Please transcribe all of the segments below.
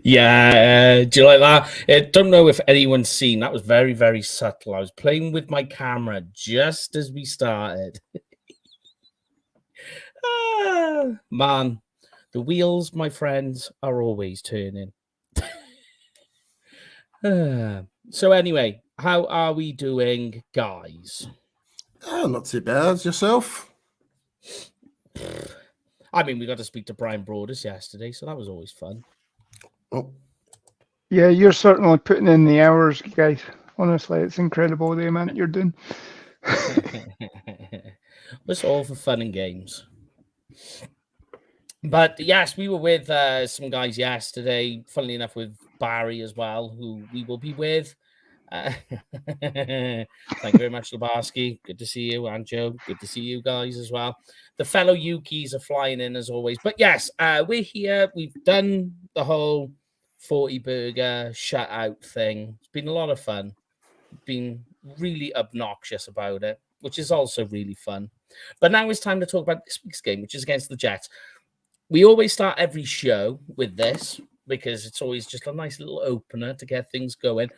Yeah, do you like that? I don't know if anyone's seen. That was very, very subtle. I was playing with my camera just as we started. Man, the wheels, my friends, are always turning. So anyway, how are we doing, guys? Not too bad. Yourself? I mean, we got to speak to Brian Broadus yesterday, so that was always fun. Oh. Yeah, you're certainly putting in the hours, guys. Honestly, it's incredible the amount you're doing. It's all for fun and games. But yes, we were with some guys yesterday, funnily enough, with Barry as well, who we will be with. Thank you very much, Labarski. Good to see you, and Joe. Good to see you guys as well. The fellow Yukis are flying in as always. But yes, we're here. We've done the whole 40 burger shutout thing. It's been a lot of fun. Been really obnoxious about it, which is also really fun. But now it's time to talk about this week's game, which is against the Jets. We always start every show with this because it's always just a nice little opener to get things going.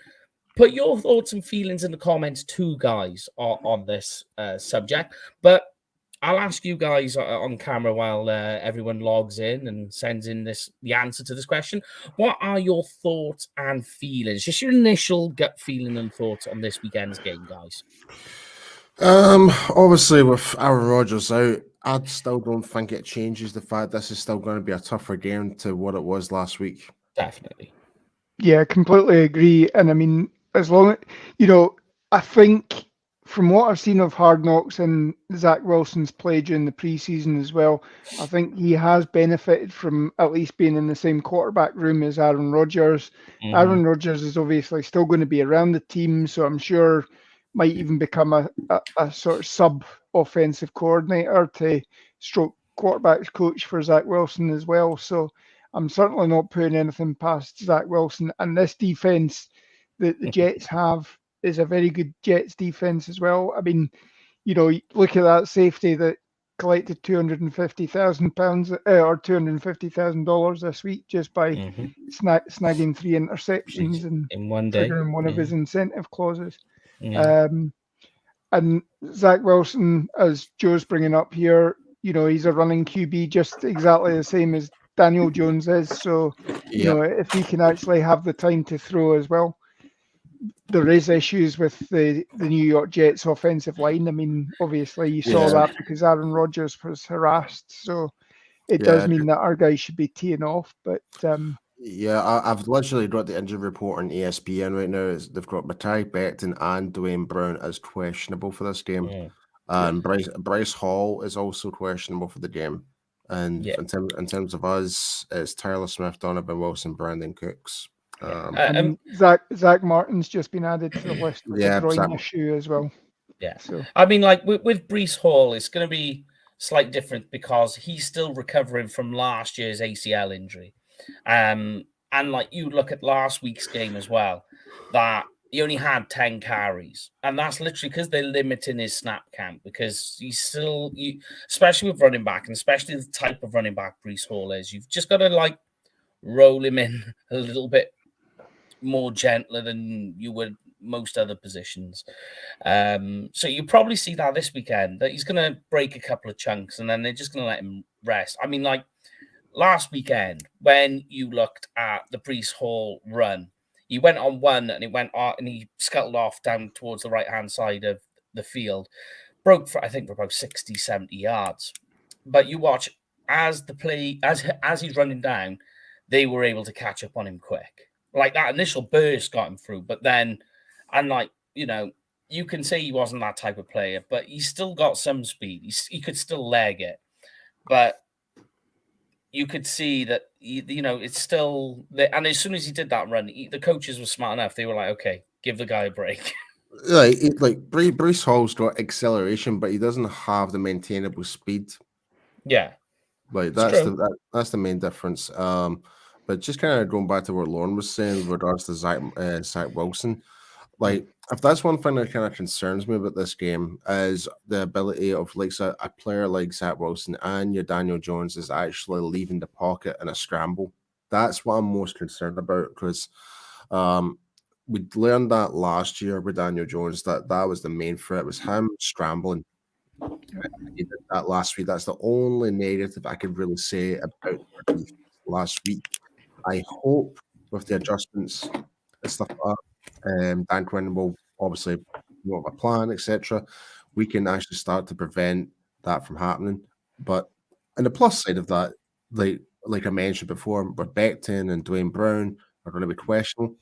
Put your thoughts and feelings in the comments too, guys, on this subject. But I'll ask you guys on camera while everyone logs in and sends in the answer to this question. What are your thoughts and feelings? Just your initial gut feeling and thoughts on this weekend's game, guys. Obviously, with Aaron Rodgers out, I still don't think it changes the fact this is still going to be a tougher game to what it was last week. Definitely. Yeah, completely agree. And I mean, as long as, I think from what I've seen of Hard Knocks and Zach Wilson's play during the preseason as well, I think he has benefited from at least being in the same quarterback room as Aaron Rodgers. Mm-hmm. Aaron Rodgers is obviously still going to be around the team, so I'm sure might even become a sort of sub-offensive coordinator to stroke quarterbacks coach for Zach Wilson as well. So I'm certainly not putting anything past Zach Wilson. And this defense that the Jets have is a very good Jets defense as well. I mean, look at that safety that collected £250,000 or $250,000 this week just by snagging 3 interceptions and in one day, triggering one of his incentive clauses. Yeah. And Zach Wilson, as Joe's bringing up here, he's a running QB just exactly the same as Daniel Jones is. So, if he can actually have the time to throw as well. There is issues with the New York Jets offensive line. I mean, obviously you saw that because Aaron Rodgers was harassed. So it does mean that our guys should be teeing off. But I've literally got the injury report on ESPN right now. They've got Mattai Becton and Dwayne Brown as questionable for this game. Yeah. And Bryce Hall is also questionable for the game. And in terms of us, it's Tyler Smith, Donovan Wilson, Brandon Cooks. And Zach Martin's just been added to the list with a groin issue as well. Yeah. So I mean, like with Breece Hall, it's going to be slightly different because he's still recovering from last year's ACL injury. And like you look at last week's game as well, that he only had 10 carries. And that's literally because they're limiting his snap count because he's still, especially with running back and especially the type of running back Breece Hall is, you've just got to like roll him in a little bit more gentler than you would most other positions. So you probably see that this weekend, that he's going to break a couple of chunks and then they're just going to let him rest. I mean, like last weekend, when you looked at the Breece Hall run, he went on one and he scuttled off down towards the right-hand side of the field, broke for, I think, for about 60, 70 yards. But you watch as he's running down, they were able to catch up on him quick. Like that initial burst got him through, but then, and like, you can say he wasn't that type of player, but he's still got some speed. He could still leg it, but you could see that, it's still, and as soon as he did that run, the coaches were smart enough. They were like, okay, give the guy a break. Like Breece Hall's got acceleration, but he doesn't have the maintainable speed. Yeah. Like that's the main difference. But just kind of going back to what Lauren was saying with regards to Zach Wilson, Like, if that's one thing that kind of concerns me about this game is the ability of like a player like Zach Wilson and your Daniel Jones is actually leaving the pocket in a scramble. That's what I'm most concerned about because we learned that last year with Daniel Jones that was the main threat was him scrambling. He did that last week. That's the only negative I could really say about last week. I hope with the adjustments and stuff like that, Dan Quinn will obviously have a plan, etc. We can actually start to prevent that from happening. But on the plus side of that, like I mentioned before, with Becton and Dwayne Brown are going to be questionable.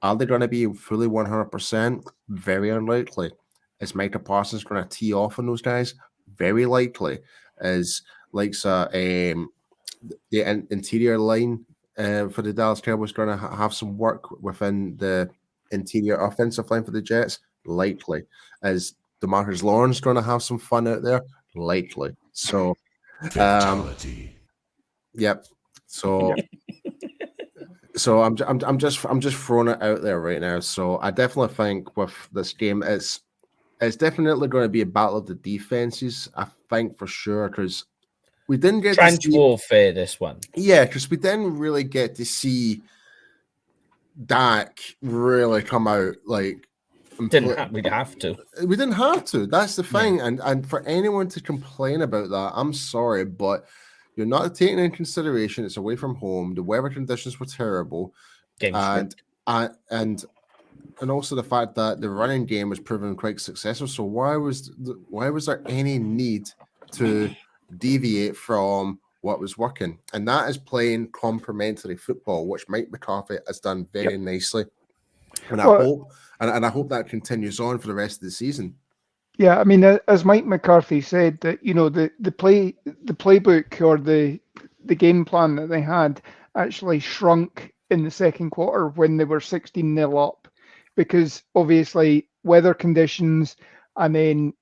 Are they going to be fully 100%? Very unlikely. Is Micah Parsons going to tee off on those guys? Very likely. Is like the interior line for the Dallas Cowboys going to have some work within the interior offensive line for the Jets? Likely. Is DeMarcus Lawrence going to have some fun out there? Likely. So, fatality. Yep. So. So I'm just throwing it out there right now. So I definitely think with this game, it's definitely going to be a battle of the defenses. I think for sure because we didn't get trench warfare this one. Yeah, because we didn't really get to see Dak really come out like. We'd have to. We didn't have to. That's the thing. Yeah. And for anyone to complain about that, I'm sorry, but. You're not taking into consideration it's away from home. The weather conditions were terrible, and also the fact that the running game was proven quite successful. So why was there any need to deviate from what was working? And that is playing complementary football, which Mike McCarthy has done very nicely. And I hope that continues on for the rest of the season. Yeah, I mean, as Mike McCarthy said, that the playbook or the game plan that they had actually shrunk in the second quarter when they were 16-0 up, because obviously weather conditions, and then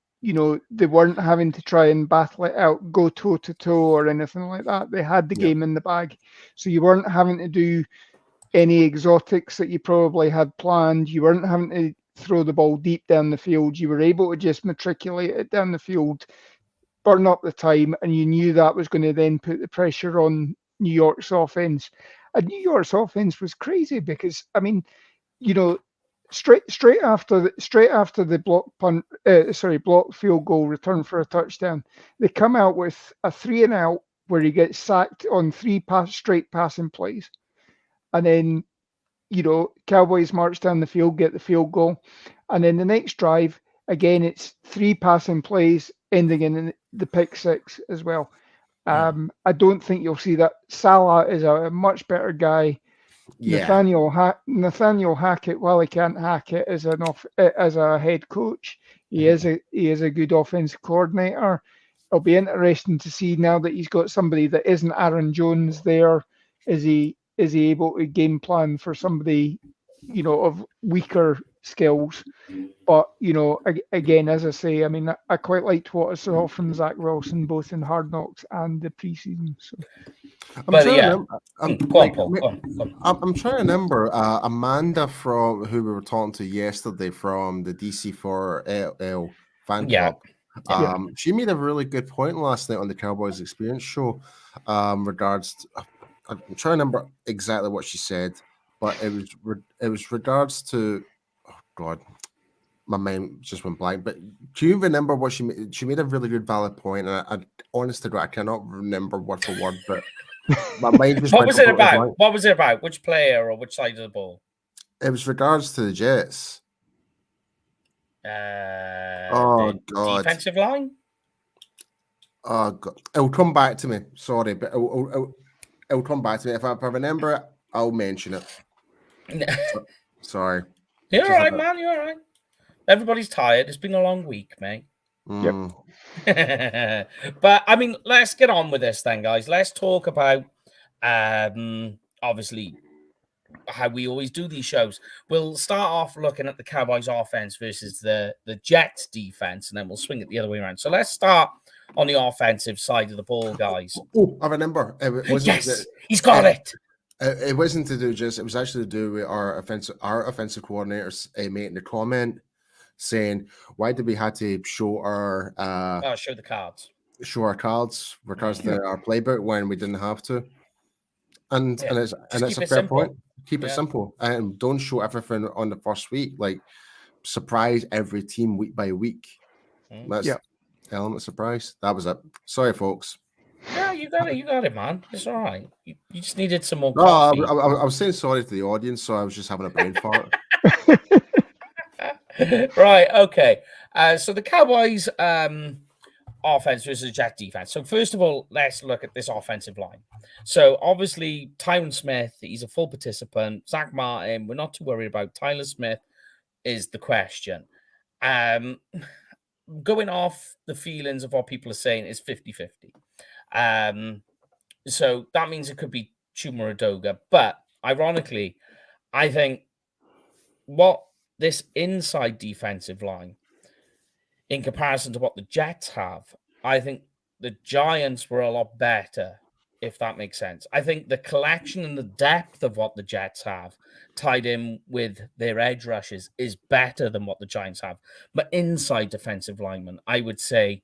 they weren't having to try and battle it out, go toe to toe or anything like that. They had the game in the bag, so you weren't having to do any exotics that you probably had planned. You weren't having to throw the ball deep down the field. You were able to just matriculate it down the field, burn up the time, and you knew that was going to then put the pressure on New York's offense. And New York's offense was crazy because, I mean, straight after the block field goal return for a touchdown, they come out with a 3-and-out where he gets sacked on 3 straight passing plays, and then Cowboys march down the field, get the field goal. And then the next drive, again, it's 3 passing plays ending in the pick 6 as well. I don't think you'll see that. Salah is a much better guy. Yeah. Nathaniel Hackett, while he can't hack it as a head coach, he is a good offensive coordinator. It'll be interesting to see now that he's got somebody that isn't Aaron Jones there. Is he able to game plan for somebody, of weaker skills? But, again, as I say, I mean, I quite liked what I saw from Zach Wilson, both in Hard Knocks and the preseason. So. I'm trying to remember Amanda from who we were talking to yesterday from the DC4LL fan club. She made a really good point last night on the Cowboys Experience show regards to, I'm trying to remember exactly what she said, but it was regards to, oh God, my mind just went blank. But do you remember what she made? She made a really good, valid point, and I honest to God, I cannot remember word for word, but my mind just What was it about? Blank. What was it about? Which player or which side of the ball? It was regards to the Jets. God, defensive line. Oh God, it'll come back to me. Sorry, but it'll come back to me. If I remember it, I'll mention it. Sorry. You're all right, man. You're all right. Everybody's tired. It's been a long week, mate. Yep. But, I mean, let's get on with this then, guys. Let's talk about, obviously, how we always do these shows. We'll start off looking at the Cowboys offense versus the Jets defense, and then we'll swing it the other way around. So let's start on the offensive side of the ball, guys. Oh, I remember. Yes, he's got it. It wasn't to do just. It was actually to do with our offensive coordinators making the comment saying, "Why did we have to show our show the cards, because our playbook when we didn't have to?" And Yeah. it's Just a keep it fair simple. point. Keep it simple and don't show everything on the first week. Like surprise every team week by week. That's element of surprise. That was it. Sorry, folks. No, you got it, man. It's all right. You just needed some more No, coffee. I was saying sorry to the audience, so I was just having a brain fart. Right, okay. So the Cowboys offense versus Jet defense. So first of all, let's look at this offensive line. So obviously, Tyron Smith, he's a full participant. Zach Martin, we're not too worried about. Tyler Smith is the question. Going off the feelings of what people are saying is 50-50. So that means it could be Chuma Udoga. But ironically, I think what this inside defensive line, in comparison to what the Jets have, I think the Giants were a lot better, if that makes sense. I think the collection and the depth of what the Jets have tied in with their edge rushes is better than what the Giants have. But inside defensive linemen, I would say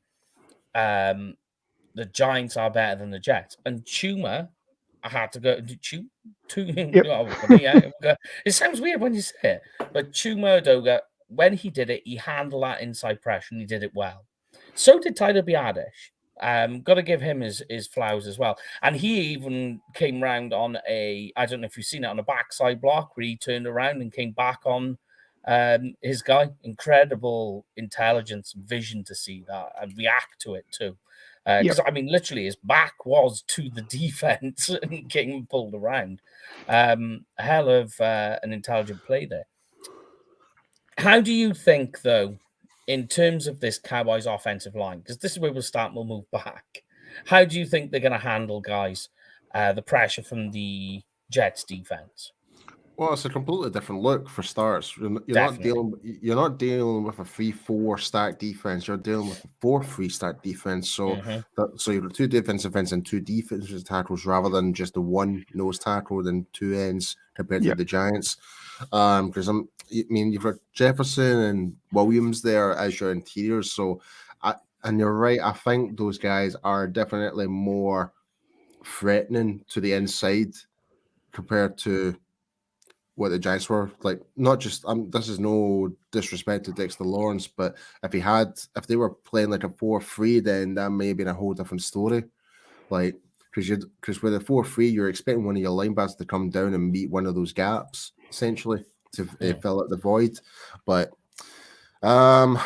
the Giants are better than the Jets. And Chuma, I had to go to it sounds weird when you say it, but Chuma Udoga, when he did it, he handled that inside pressure and he did it well. So did Tyler Biadasz. Got to give him his flowers as well. And he even came round on I don't know if you've seen it, on a backside block where he turned around and came back on his guy. Incredible intelligence and vision to see that and react to it too. Because I mean, literally, his back was to the defense and he came pulled around. Hell of an intelligent play there. How do you think, though, in terms of this Cowboys offensive line? Because this is where we'll start and we'll move back. How do you think they're going to handle, guys, the pressure from the Jets defense? Well, it's a completely different look for starters. You're not dealing with a 3-4 stack defense. You're dealing with a 4-3 stack defense. So, so you've got two defensive ends and two defensive tackles rather than just the one nose tackle and two ends compared to the Giants. Because you've got Jefferson and Williams there as your interiors. So, and you're right. I think those guys are definitely more threatening to the inside compared to what the Giants were. Like, not just this is no disrespect to Dexter Lawrence, but if they were playing like a 4-3, then that may have been a whole different story. Like, because with a 4-3, you're expecting one of your linebackers to come down and meet one of those gaps essentially to fill out the void. But I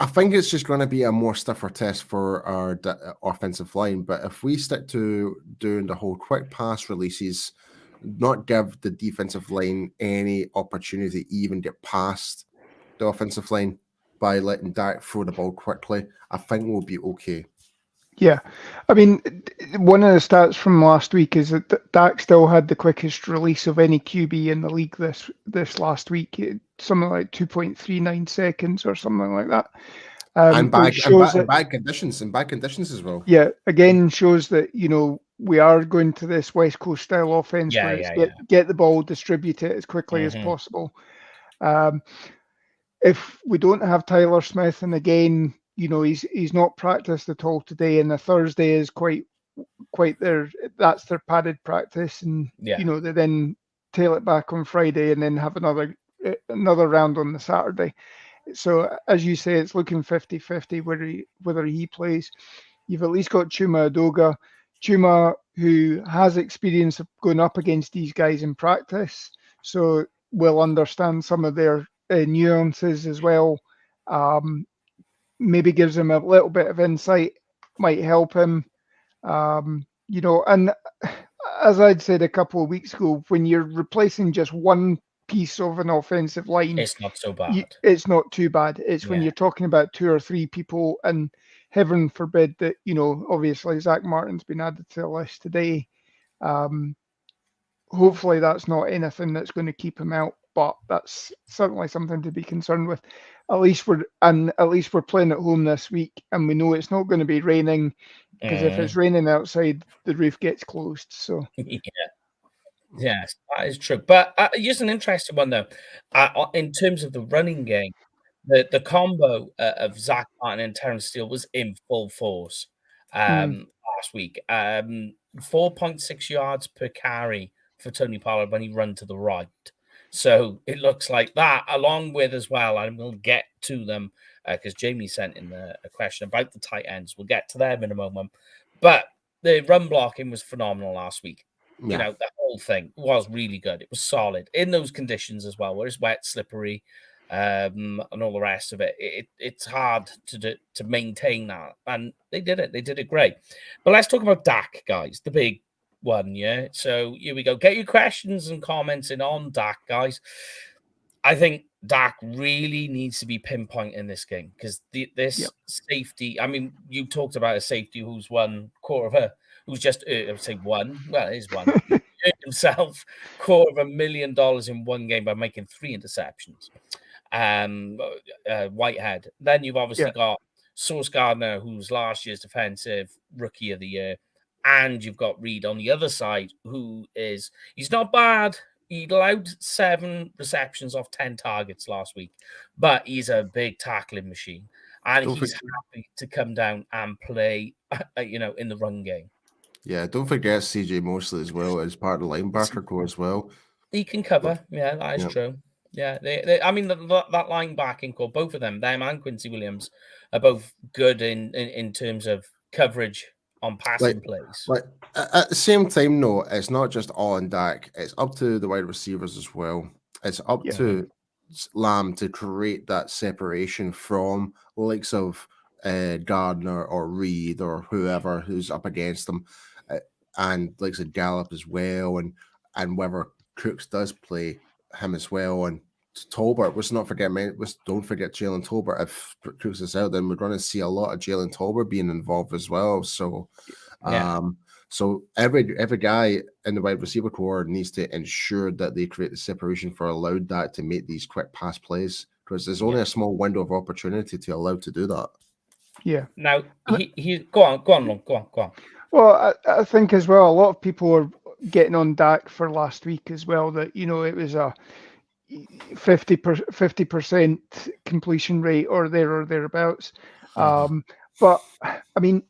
think it's just going to be a more stiffer test for our offensive line. But if we stick to doing the whole quick pass releases, not give the defensive line any opportunity to even get past the offensive line by letting Dak throw the ball quickly, I think we'll be okay. Yeah. I mean, one of the stats from last week is that Dak still had the quickest release of any QB in the league this last week. Something like 2.39 seconds or something like that. And bad conditions as well. Yeah, again, shows that, we are going to this West Coast style offense where it's get the ball, distribute it as quickly as possible. If we don't have Tyler Smith, and again, he's not practiced at all today, and the Thursday is quite that's their padded practice, and they then tail it back on Friday and then have another round on the Saturday. So as you say, it's looking 50-50 whether he plays. You've at least got Chuma Udoga, who has experience of going up against these guys in practice, so will understand some of their nuances as well. Maybe gives him a little bit of insight, might help him. And as I'd said a couple of weeks ago, when you're replacing just one piece of an offensive line, it's not so bad. It's not too bad. It's when you're talking about two or three people, and heaven forbid that, obviously Zach Martin's been added to the list today. Hopefully that's not anything that's going to keep him out, but that's certainly something to be concerned with. At least we're playing at home this week, and we know it's not going to be raining, because if it's raining outside, the roof gets closed. So Yes, that is true. But just an interesting one though. In terms of the running game, the combo of Zach Martin and Terence Steele was in full force Mm. last week. 4.6 yards per carry for Tony Pollard when he run to the right. So it looks like that, along with as well, and we'll get to them because Jamie sent in a question about the tight ends. We'll get to them in a moment. But the run blocking was phenomenal last week. You Yeah. know, the whole thing was really good. It was solid in those conditions as well, where it's wet, slippery, and all the rest of it. It's hard to maintain that, and they did it. They did it great. But let's talk about Dak, guys, the big one. Yeah. So here we go. Get your questions and comments in on Dak, guys. I think Dak really needs to be pinpoint in this game because this safety. I mean, you talked about a safety who's won who's just I would say one. Well, it is one. He earned himself $250,000 in one game by making 3 interceptions. Whitehead. Then you've obviously got Sauce Gardner, who's last year's defensive rookie of the year, and you've got Reed on the other side, he's not bad. He allowed 7 receptions off 10 targets last week, but he's a big tackling machine, and he's happy to come down and play, in the run game. Yeah, don't forget CJ Mosley as well as part of the linebacker core as well. He can cover. Yeah, that is true. Yeah, I mean, that linebacking core, both of them and Quincy Williams are both good in terms of coverage on passing plays. Like at the same time, though, it's not just all on Dak. It's up to the wide receivers as well. It's up to Lamb to create that separation from the likes of Gardner or Reed or whoever who's up against them, and likes of Gallup as well, and whether Cooks does play him as well, and Tolbert. Don't forget Jalen Tolbert. If Cooks is out, then we're going to see a lot of Jalen Tolbert being involved as well. So, so every guy in the wide receiver core needs to ensure that they create the separation for allowed that to make these quick pass plays, because there's only a small window of opportunity to allow to do that. Yeah. Now he go on. Well, I think as well, a lot of people are getting on Dak for last week as well. That it was a 50% completion rate or thereabouts. But I mean,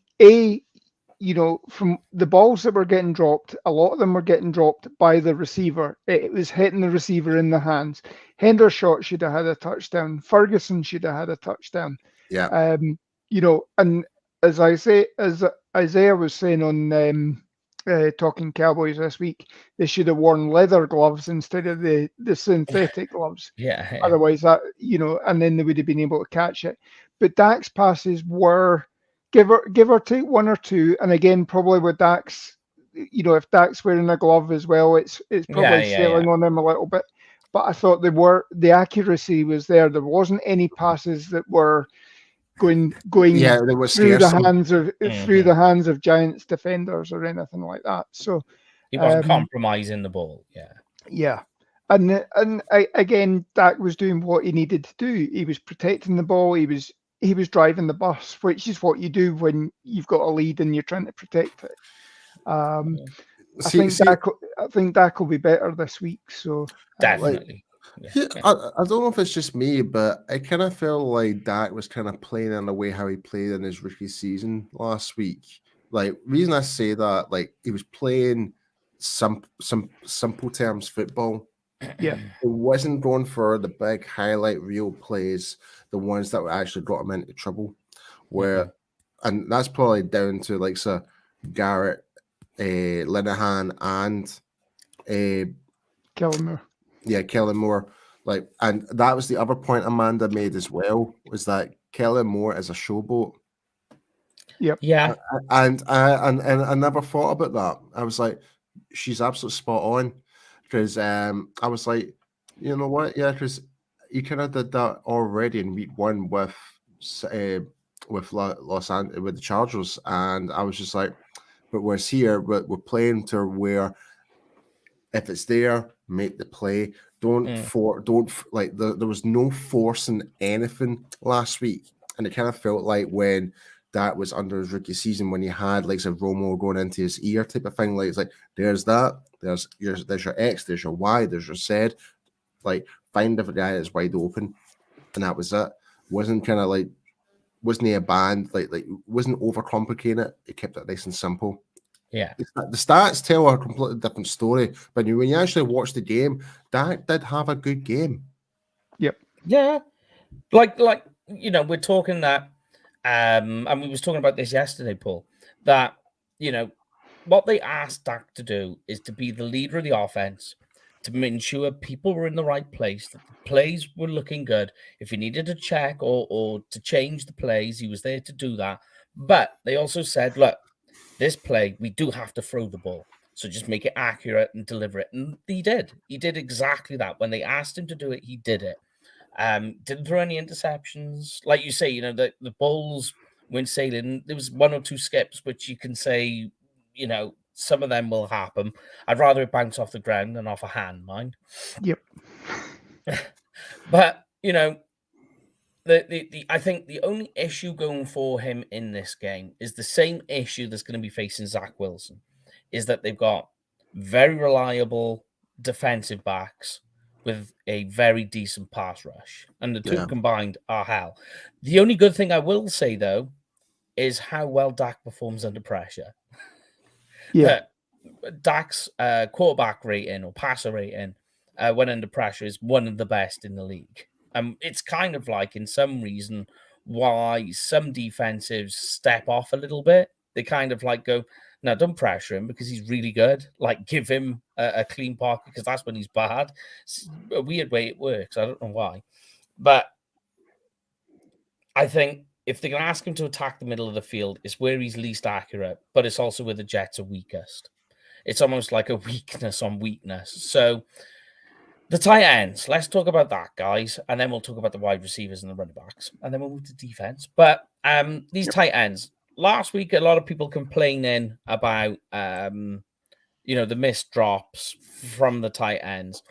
from the balls that were getting dropped, a lot of them were getting dropped by the receiver. It was hitting the receiver in the hands. Hendershot should have had a touchdown. Ferguson should have had a touchdown. Yeah. And as Isaiah was saying on Talking Cowboys this week, they should have worn leather gloves instead of the synthetic gloves. Yeah. Otherwise, that and then they would have been able to catch it. But Dak's passes were give or take 1 or 2, and again, probably with Dak's, if Dak's wearing a glove as well, it's probably selling on him a little bit. But I thought the accuracy was there. There wasn't any passes that were going through the hands of Giants defenders or anything like that. So he wasn't compromising the ball. Yeah. And again, Dak was doing what he needed to do. He was protecting the ball. He was driving the bus, which is what you do when you've got a lead and you're trying to protect it. I think Dak will be better this week. So definitely. I don't know if it's just me, but I kind of feel like Dak was kind of playing in the way how he played in his rookie season last week. Like, reason I say that, like, he was playing some simple terms football. Yeah, it wasn't going for the big highlight reel plays, the ones that actually got him into trouble. And that's probably down to like Garrett, Linehan, and Kellen Moore. Yeah, Kellen Moore. Like, and that was the other point Amanda made as well, was that Kellen Moore is a showboat. Yep. Yeah. And I never thought about that. I was like, she's absolutely spot on. Because I was like, you know what? Yeah, because you kind of did that already in week 1 with Los Angeles, with the Chargers, and I was just like, but we're we're playing to where if it's there, make the play. There was no forcing anything last week, and it kind of felt like when that was under his rookie season when he had like a Romo going into his ear type of thing. Like it's like there's that, there's your X, there's your Y, there's your Z. Like find a guy that's wide open, and that was it. Wasn't kind of like wasn't he a band like wasn't overcomplicating it. He kept it nice and simple. Yeah, the stats tell a completely different story, but when you actually watch the game, Dak did have a good game. Yep. Yeah, like we're talking that, and we was talking about this yesterday, Paul. That what they asked Dak to do is to be the leader of the offense, to ensure people were in the right place, that the plays were looking good. If he needed to check or to change the plays, he was there to do that. But they also said, look, this play, we do have to throw the ball. So just make it accurate and deliver it. And he did. He did exactly that. When they asked him to do it, he did it. Didn't throw any interceptions. Like you say, the balls went sailing. There was one or two skips, which you can say, some of them will happen. I'd rather it bounce off the ground than off a hand, mind. Yep. But, I think the only issue going for him in this game is the same issue that's going to be facing Zach Wilson, is that they've got very reliable defensive backs with a very decent pass rush, and the two combined are hell. The only good thing I will say, though, is how well Dak performs under pressure. Yeah. Dak's quarterback rating or passer rating when under pressure is one of the best in the league. It's kind of like, in some reason, why some defensives step off a little bit. They kind of like go, no, don't pressure him because he's really good. Like, give him a clean pocket because that's when he's bad. It's a weird way it works. I don't know why. But I think if they're going to ask him to attack the middle of the field, it's where he's least accurate, but it's also where the Jets are weakest. It's almost like a weakness on weakness. So the tight ends, let's talk about that, guys, and then we'll talk about the wide receivers and the running backs, and then we'll move to defense. But these tight ends, last week, a lot of people complaining about, the missed drops from the tight ends.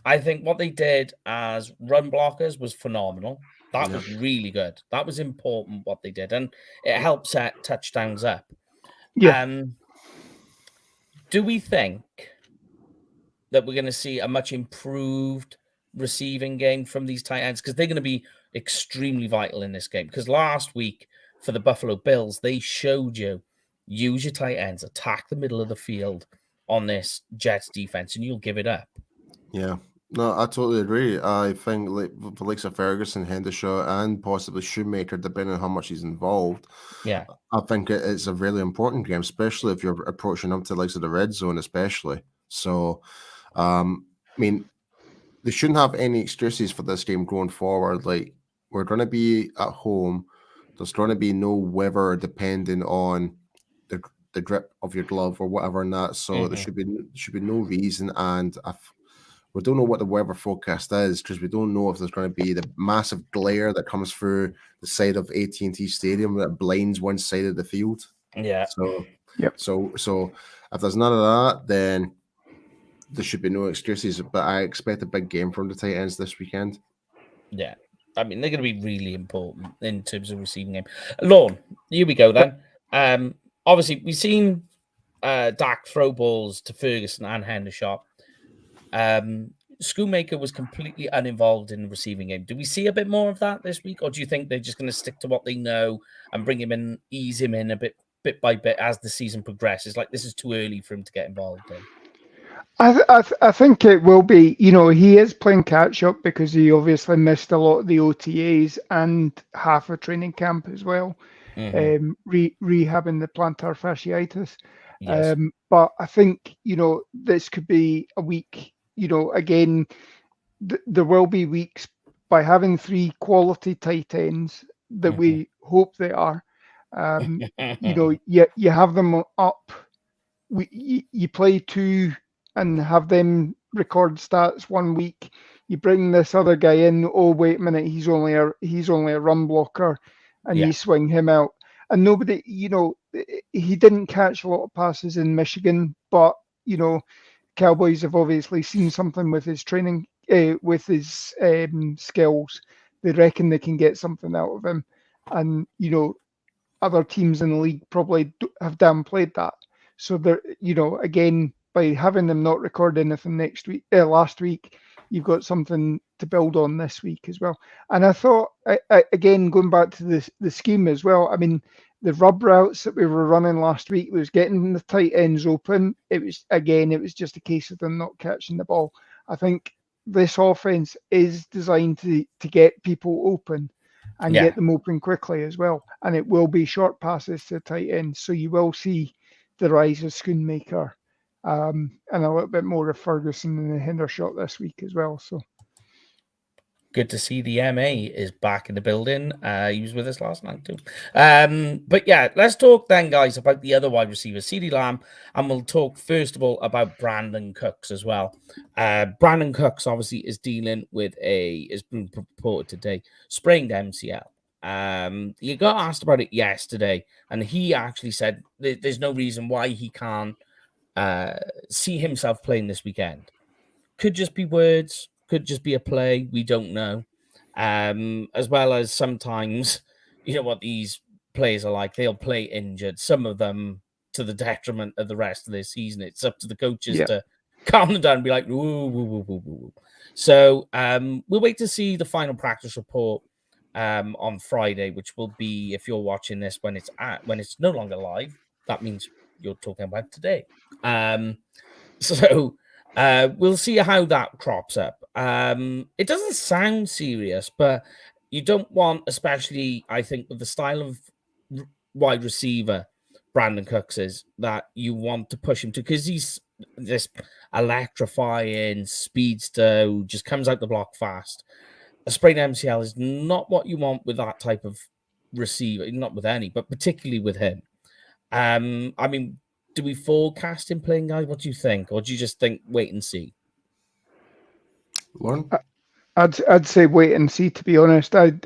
I think what they did as run blockers was phenomenal. That was really good. That was important what they did, and it helped set touchdowns up. Yeah. Do we think that we're going to see a much improved receiving game from these tight ends? Because they're going to be extremely vital in this game. Because last week for the Buffalo Bills, they showed you use your tight ends, attack the middle of the field on this Jets defense, and you'll give it up. Yeah. No, I totally agree. I think the likes of Ferguson, Hendershot, and possibly Shoemaker, depending on how much he's involved. Yeah. I think it's a really important game, especially if you're approaching up to the likes of the red zone, especially. So, I mean, they shouldn't have any excuses for this game going forward. Like, we're going to be at home. There's going to be no weather depending on the grip of your glove or whatever and that. So there should be no reason. And we don't know what the weather forecast is because we don't know if there's going to be the massive glare that comes through the side of AT&T Stadium that blinds one side of the field. Yeah. So if there's none of that, then there should be no excuses. But I expect a big game from the tight ends this weekend. Yeah. I mean, they're going to be really important in terms of receiving game. Lorne, here we go then. Obviously, we've seen Dak throw balls to Ferguson and Hendershot. Schoonmaker was completely uninvolved in the receiving game. Do we see a bit more of that this week, or do you think they're just going to stick to what they know and bring him in, ease him in a bit by bit as the season progresses? Like, this is too early for him to get involved in. I think it will be. He is playing catch up because he obviously missed a lot of the OTAs and half a training camp as well, rehabbing the plantar fasciitis. Yes. But I think this could be a week. Again, there will be weeks by having three quality tight ends that we hope they are. You have them up. You play two and have them record stats 1 week. You bring this other guy in. Oh, wait a minute, he's only a run blocker, and you swing him out. And nobody, he didn't catch a lot of passes in Michigan, but Cowboys have obviously seen something with his training, with his skills. They reckon they can get something out of him, and other teams in the league probably have downplayed that. So they're, again, by having them not record anything last week, you've got something to build on this week as well. And I thought, again, going back to the scheme as well, I mean, the rub routes that we were running last week was getting the tight ends open. It was just a case of them not catching the ball. I think this offense is designed to get people open and get them open quickly as well. And it will be short passes to tight ends. So you will see the rise of Schoonmaker and a little bit more of Ferguson and the Hendershot this week as well. So good to see the MA is back in the building. He was with us last night too. But yeah, let's talk then, guys, about the other wide receivers, CeeDee Lamb, and we'll talk first of all about Brandon Cooks as well. Brandon Cooks obviously is dealing with has been reported today, sprained MCL. You got asked about it yesterday, and he actually said there's no reason why he can't see himself playing this weekend. Could just be words. Could just be a play. We don't know. As well as sometimes, you know what these players are like. They'll play injured. Some of them to the detriment of the rest of their season. It's up to the coaches to calm them down and be like, woo, woo, woo, woo, woo. So we'll wait to see the final practice report on Friday, which will be, if you're watching this when it's no longer live, that means you're talking about today. So we'll see how that crops up. It doesn't sound serious, but you don't want, especially, I think, with the style of wide receiver Brandon Cooks is, that you want to push him to, because he's this electrifying speedster who just comes out the block fast. A sprained MCL is not what you want with that type of receiver, not with any, but particularly with him. I mean, do we forecast him playing, guys? What do you think? Or do you just think wait and see? Lauren? I'd say wait and see, to be honest. The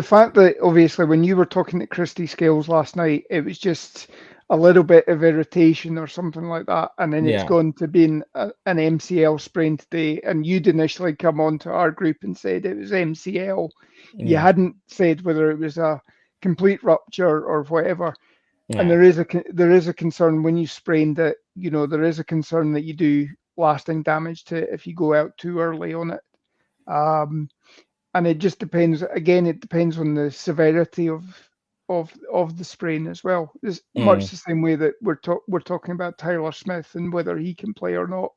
fact that obviously when you were talking to Christy Scales last night, it was just a little bit of irritation or something like that, and then it's gone to being an MCL sprain today, and you'd initially come onto our group and said it was MCL. You hadn't said whether it was a complete rupture or whatever. And there is a concern when you sprained it, there is a concern that you do lasting damage to it if you go out too early on it. And it just depends. Again, it depends on the severity of the sprain as well. It's much the same way that we're talking about Tyler Smith and whether he can play or not.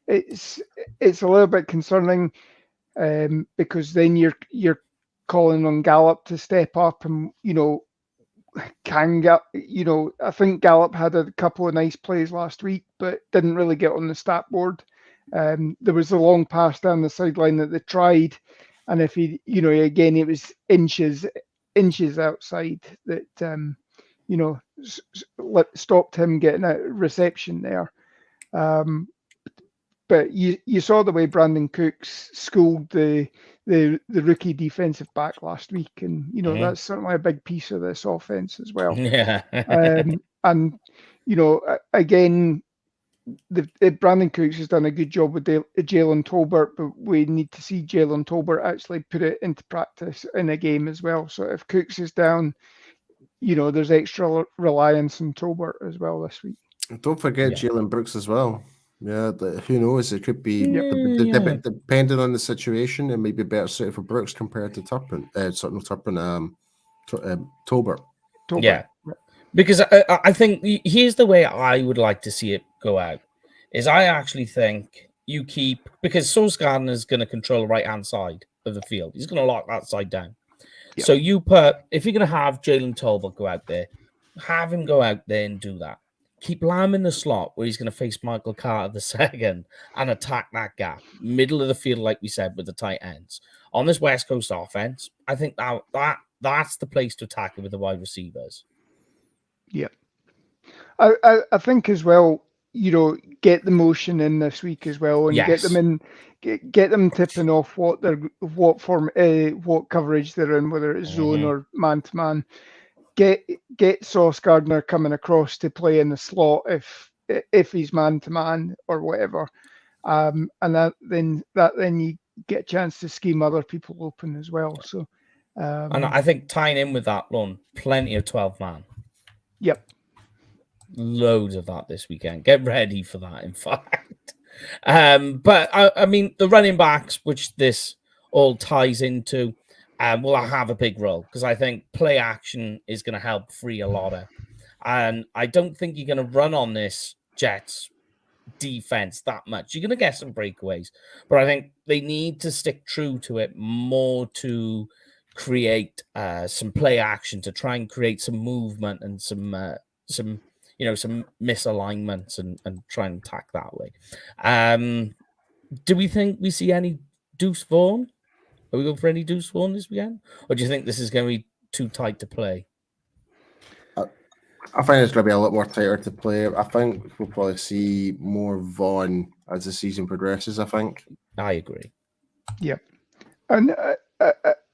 It's a little bit concerning because then you're calling on Gallup to step up, and I think Gallup had a couple of nice plays last week, but didn't really get on the stat board. There was a long pass down the sideline that they tried, and if he, again, it was inches outside that, stopped him getting a reception there. But you saw the way Brandon Cooks schooled the rookie defensive back last week, and that's certainly a big piece of this offense as well. Yeah. And again, Brandon Cooks has done a good job with Jalen Tolbert, but we need to see Jalen Tolbert actually put it into practice in a game as well. So if Cooks is down, there's extra reliance on Tolbert as well this week. Don't forget Jalen Brooks as well. Yeah, who knows? It could be depending on the situation. It may be better suited for Brooks compared to Tolbert. Yeah, because I think here's the way I would like to see it go out. Is I actually think you keep, because Sauce Gardner is going to control the right hand side of the field. He's going to lock that side down. Yep. So if you're going to have Jalen Tolbert go out there, have him go out there and do that. Keep Lamb in the slot where he's going to face Michael Carter II and attack that gap. Middle of the field, like we said, with the tight ends. On this West Coast offense, I think that's the place to attack it with the wide receivers. Yeah. I think as well, get the motion in this week as well, and get them in, get them tipping off what coverage they're in, whether it's zone or man to man. Get Sauce Gardner coming across to play in the slot if he's man to man or whatever, and then you get a chance to scheme other people open as well. So And I think tying in with that, Lon, plenty of 12-man. Yep. Loads of that this weekend. Get ready for that, in fact. But I mean, the running backs, which this all ties into, will have a big role because I think play action is going to help free a lot up. And I don't think you're going to run on this Jets defense that much. You're going to get some breakaways, but I think they need to stick true to it more to create some play action, to try and create some movement and some misalignments and try and attack that way. Do we think we see any Deuce Vaughn? Are we going for any Deuce Vaughn this weekend? Or do you think this is going to be too tight to play? I think it's going to be a lot more tighter to play. I think we'll probably see more Vaughn as the season progresses, I think. I agree. Yep. And,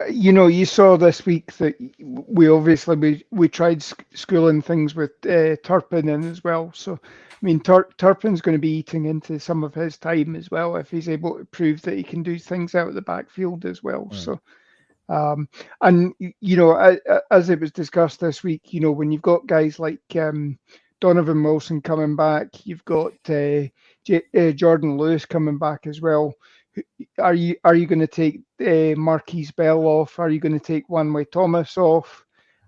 you saw this week that we tried schooling things with Turpin in as well. So, I mean, Turpin's going to be eating into some of his time as well if he's able to prove that he can do things out of the backfield as well. So, and as it was discussed this week, when you've got guys like Donovan Wilson coming back, you've got Jordan Lewis coming back as well. Are you going to take Marquise Bell off? Are you going to take Wanway Thomas off?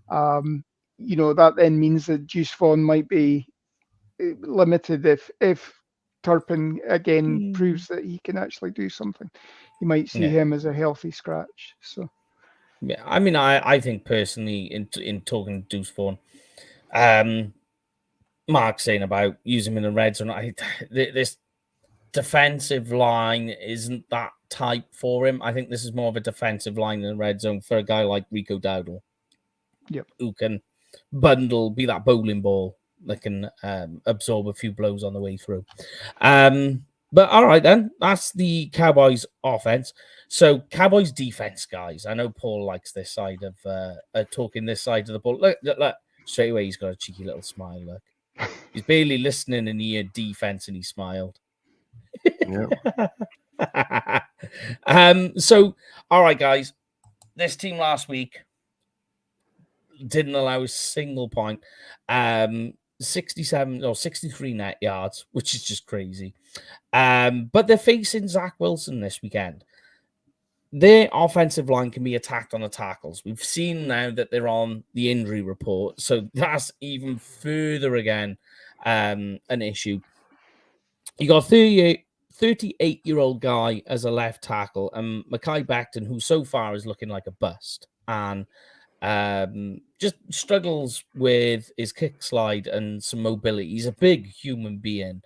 That then means that Deuce Vaughn might be limited if Turpin again proves that he can actually do something. You might see him as a healthy scratch. So. Yeah, I mean, I think personally, in talking to Deuce Vaughn, Mark saying about using him in the red zone, this defensive line isn't that type for him. I think this is more of a defensive line in the red zone for a guy like Rico Dowdle, who can be that bowling ball that can absorb a few blows on the way through. But all right, then. That's the Cowboys offense. So Cowboys defense, guys. I know Paul likes this side of talking this side of the ball. Look. Straight away, he's got a cheeky little smile. Look. He's barely listening and he heard defense and he smiled. So, all right, guys. This team last week didn't allow a single point. 67 or 63 net yards, which is just crazy. But they're facing Zach Wilson this weekend. Their offensive line can be attacked on the tackles. We've seen now that they're on the injury report, so that's even further again an issue. You got 38-year-old guy as a left tackle, and Mekhi Becton, who so far is looking like a bust, and just struggles with his kick slide and some mobility. He's a big human being,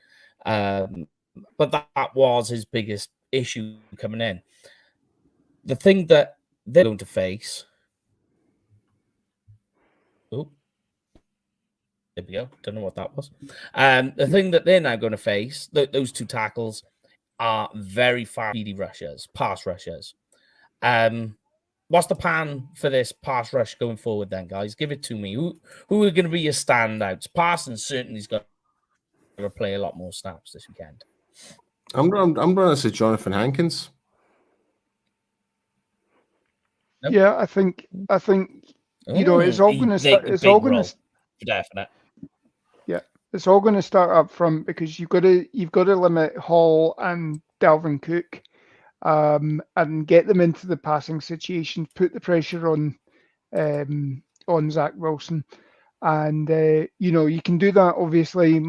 but that was his biggest issue coming in. The thing that they're going to face... Oh, there we go. Don't know what that was. The thing that they're now going to face, those two tackles, are very speedy rushers, pass rushers. What's the plan for this pass rush going forward then, guys? Give it to me. Who are going to be your standouts? Parsons certainly is going to play a lot more snaps this weekend. I'm going to say Jonathan Hankins. Nope. Yeah, I think it's all going to start. It's all going to definite. Yeah, it's all going to start up front because you've got to limit Hall and Dalvin Cook, and get them into the passing situation. Put the pressure on Zach Wilson, and you can do that. Obviously,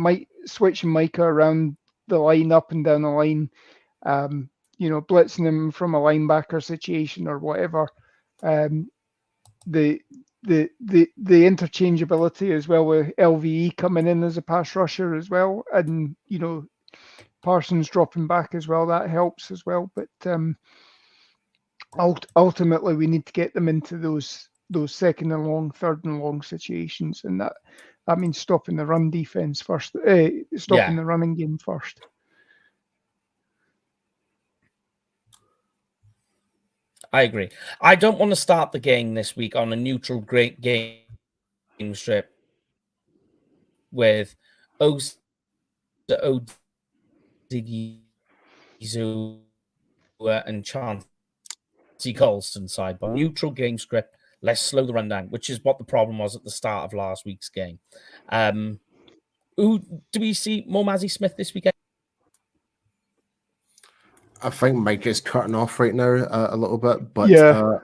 switching Micah around the line, up and down the line, blitzing him from a linebacker situation or whatever. The interchangeability as well with LVE coming in as a pass rusher as well, and Parsons dropping back as well, that helps as well. But ultimately, we need to get them into those second and long, third and long situations, and that means stopping the run defense first, stopping the running game first. I agree. I don't want to start the game this week on a neutral great game strip with Odigizua and Chance Colston side, but neutral game script. Let's slow the run down, which is what the problem was at the start of last week's game. Who do we see more Mazzy Smith this weekend? I think Mike is cutting off right now a little bit, but yeah,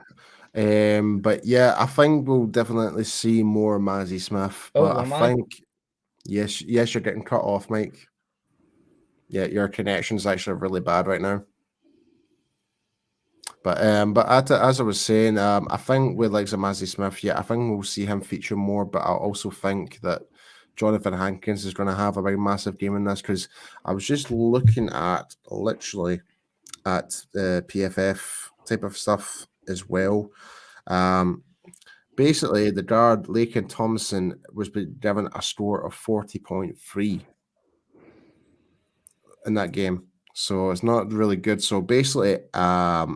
I think we'll definitely see more Mazzy Smith. But I think yes, you're getting cut off, Mike. Yeah, your connection's actually really bad right now. But as I was saying, I think with like Mazzy Smith, yeah, I think we'll see him feature more. But I also think that Jonathan Hankins is going to have a very massive game in this, because I was just looking at literally at the PFF type of stuff as well. Basically, the guard Laken Thompson was given a score of 40.3 in that game, so it's not really good. So basically, I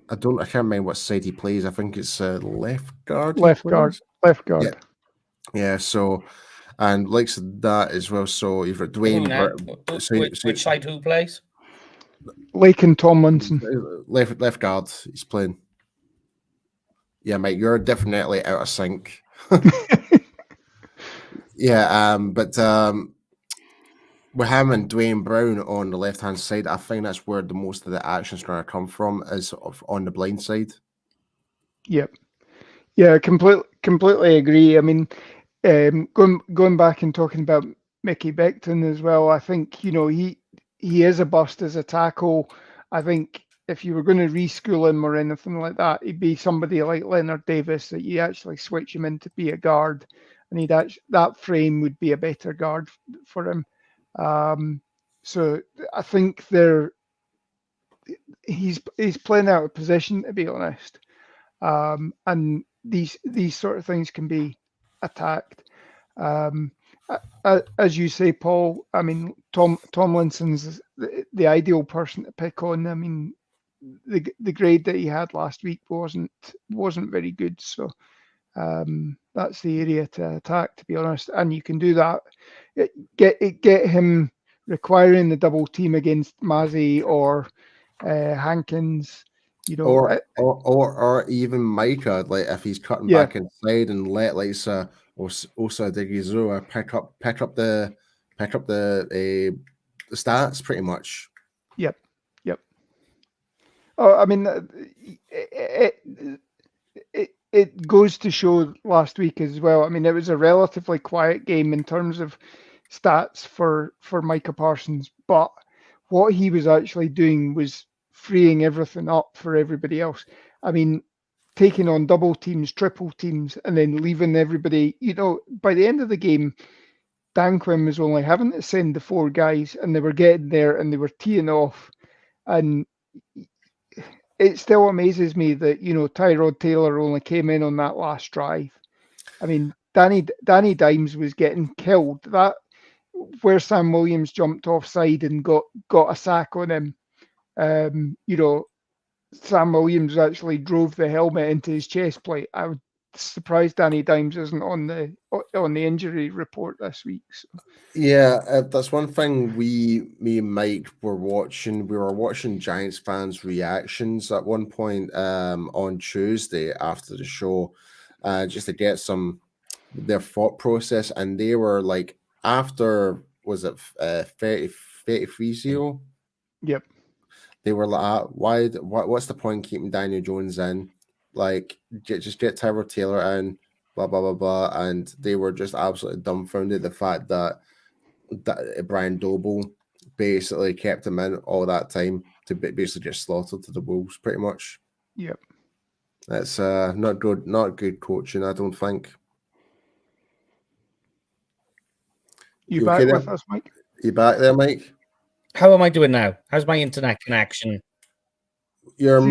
can't remember what side he plays. I think it's left guard. Left guard. Yeah. So, and likes that as well. So you've got Dwayne. Which side who plays? Laken Tomlinson. Left guard. He's playing. Yeah, mate, you're definitely out of sync. Yeah, but with him and Dwayne Brown on the left-hand side, I think that's where the most of the action's going to come from, is on the blind side. Yep. Yeah, completely agree. I mean, going back and talking about Mickey Becton as well, I think, he is a bust as a tackle. I think if you were going to reschool him or anything like that, he'd be somebody like Leonard Davis, that you actually switch him in to be a guard, and that frame would be a better guard for him. So I think he's playing out of position, to be honest. And these sort of things can be attacked. As you say, Paul, I mean, Tomlinson's the ideal person to pick on. I mean, the grade that he had last week wasn't very good. So that's the area to attack, to be honest. And you can do that. Get him requiring the double team against Mazzy or Hankins. Or even Micah, like if he's cutting back inside and let like Osa Digizua pick up the stats pretty much. Yep. Oh, I mean, it goes to show last week as well. I mean, it was a relatively quiet game in terms of stats for Micah Parsons, but what he was actually doing was freeing everything up for everybody else. I mean, taking on double teams, triple teams, and then leaving everybody, by the end of the game, Dan Quinn was only having to send the 4 guys, and they were getting there and they were teeing off. And it still amazes me that, Tyrod Taylor only came in on that last drive. I mean, Danny Dimes was getting killed. That where Sam Williams jumped offside and got a sack on him. Sam Williams actually drove the helmet into his chest plate. I would surprised Danny Dimes isn't on the injury report this week. So. Yeah, that's one thing me and Mike were watching. We were watching Giants fans' reactions at one point on Tuesday after the show, just to get their thought process, and they were like, after was it 33-0? Yep. They were like, what's the point keeping Daniel Jones in? Like, just get Tyrod Taylor in, blah, blah, blah, blah. And they were just absolutely dumbfounded the fact that Brian Doble basically kept him in all that time to basically get slaughtered to the Wolves, pretty much. Yep. That's not good coaching, I don't think. You back okay with us, Mike? You back there, Mike? How am I doing now? How's my internet connection? You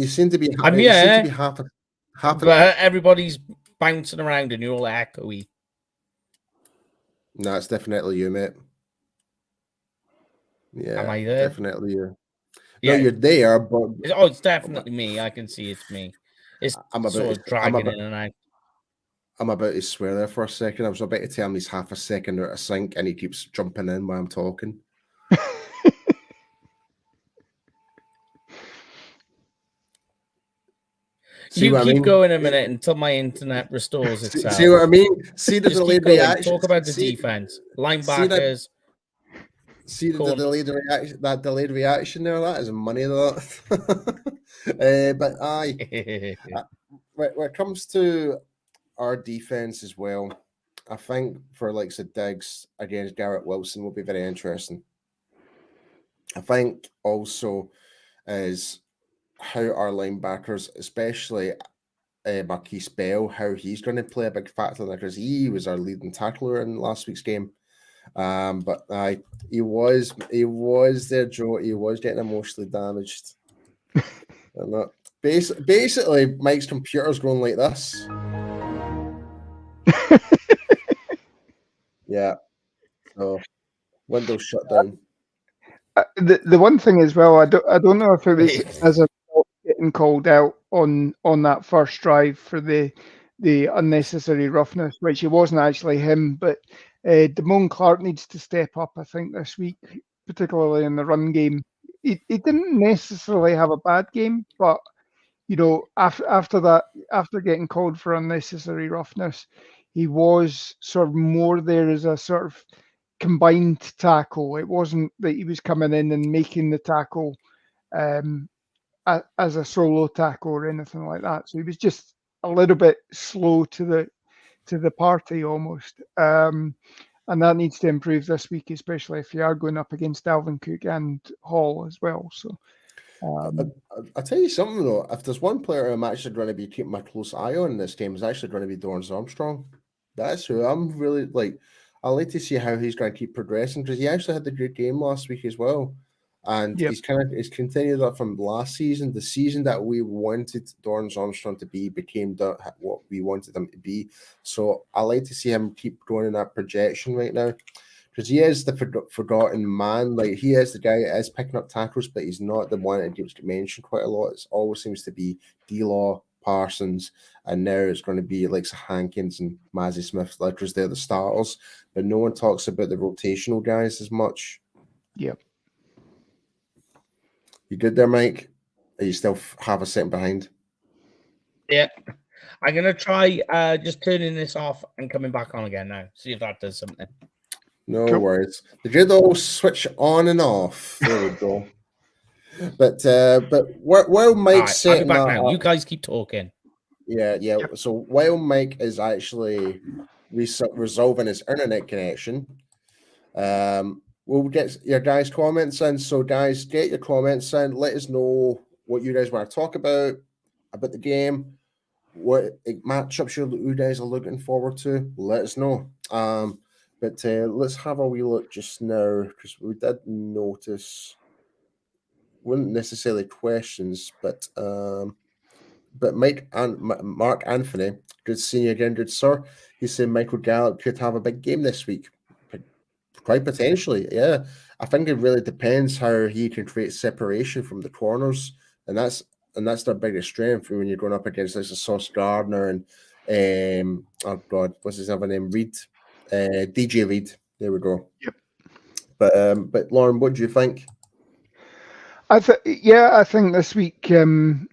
seem to be. I'm here. Seem to be half. But everybody's bouncing around and you're all echoey. No, it's definitely you, mate. Yeah, am I there? Definitely you. Yeah. No, you're there, but it's definitely me. I can see it's me. It's dragging in and out. I'm about to swear there for a second. I was about to tell him he's half a second out of sync, and he keeps jumping in while I'm talking. You keep going a minute until my internet restores itself. See what I mean? See the Just delayed keep going. reaction. Talk about the defense, linebackers. See the delayed reaction. That delayed reaction there. That is money, though. But aye, when it comes to our defense as well, I think for like the Diggs against Garrett Wilson will be very interesting. I think also is how our linebackers, especially Marquise Bell, how he's going to play a big factor there because he was our leading tackler in last week's game. But he was there, Joe. He was getting emotionally damaged. Basically, Mike's computer's going like this. Yeah. So Windows shut down. The one thing as well, I don't know if it was as a getting called out on that first drive for the unnecessary roughness, which it wasn't actually him, but Damone Clark needs to step up, I think, this week, particularly in the run game. He didn't necessarily have a bad game, but after that, after getting called for unnecessary roughness, he was sort of more there as a sort of combined tackle. It wasn't that he was coming in and making the tackle as a solo tackle or anything like that. So he was just a little bit slow to the party almost. And that needs to improve this week, especially if you are going up against Dalvin Cook and Hall as well. So I'll tell you something though. If there's one player I'm actually going to be keeping my close eye on in this game, is actually going to be Dorrance Armstrong. That's who I'm really like. I'd like to see how he's going to keep progressing because he actually had a good game last week as well, and he's continued that from last season. The season that we wanted Dorrance Armstrong to be became what we wanted him to be. So I like to see him keep growing in that projection right now. Because he is the forgotten man. Like, he is the guy that is picking up tackles, but he's not the one that gets mentioned quite a lot. It always seems to be D-Law, Parsons, and now it's going to be like Hankins and Mazzie Smith, because they're the starters. But no one talks about the rotational guys as much. Yep. You good there, Mike? Are you still half a second behind? Yeah. I'm going to try just turning this off and coming back on again now. See if that does something. No worries. Did you all switch on and off? There we go. But while Mike's setting back that now. up, You guys keep talking. Yeah. Yep. So while Mike is actually resolving his internet connection, we'll get your guys' comments in. So guys, get your comments in. Let us know what you guys want to talk about the game, what matchups you guys are looking forward to. Let us know. But let's have a wee look just now, because we did notice, wouldn't necessarily questions, but Mike and Mark Anthony, good seeing you again, good sir. He said Michael Gallup could have a big game this week. Quite potentially, yeah. I think it really depends how he can create separation from the corners, and that's their biggest strength when you're going up against like Sauce Gardner and oh god, what's his other name? Reed. DJ Reed. There we go. Yep. But Lauren, what do you think? I think this week, I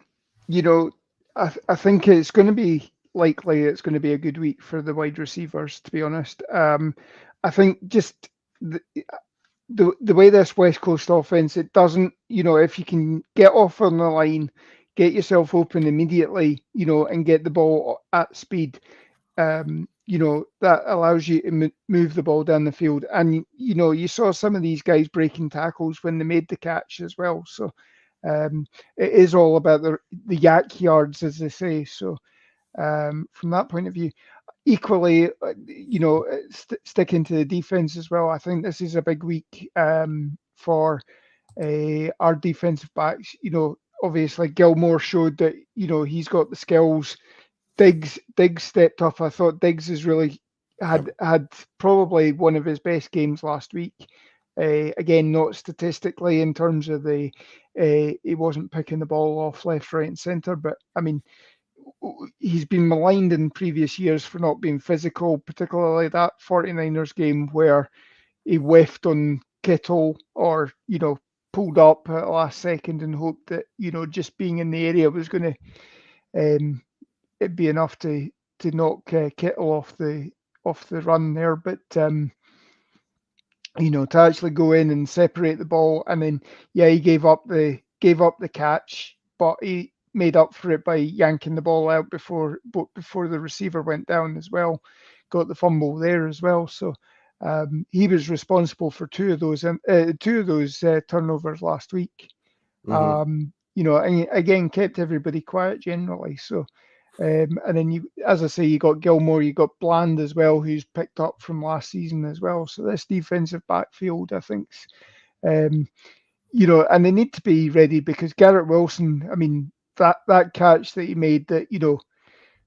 think it's going to be likely it's going to be a good week for the wide receivers, to be honest. I think just the way this West Coast offense, it doesn't, if you can get off on the line, get yourself open immediately, and get the ball at speed, that allows you to move the ball down the field. And, you saw some of these guys breaking tackles when they made the catch as well. So it is all about the yak yards, as they say. So from that point of view, equally, sticking to the defense as well, I think this is a big week for our defensive backs. Obviously Gilmore showed that, he's got the skills. Diggs stepped up. I thought Diggs has really had probably one of his best games last week. Again, not statistically in terms of he wasn't picking the ball off left, right, and centre. But I mean, he's been maligned in previous years for not being physical, particularly that 49ers game where he whiffed on Kittle or pulled up at the last second and hoped that just being in the area was going to it'd be enough to knock Kittle off the run there. But to actually go in and separate the ball, and then he gave up the catch, but he made up for it by yanking the ball out before the receiver went down as well. Got the fumble there as well. So he was responsible for two of those turnovers last week. And again, kept everybody quiet generally. So, and then as I say, you got Gilmore, you got Bland as well, who's picked up from last season as well. So this defensive backfield, I think, and they need to be ready, because Garrett Wilson, I mean, that catch that he made, that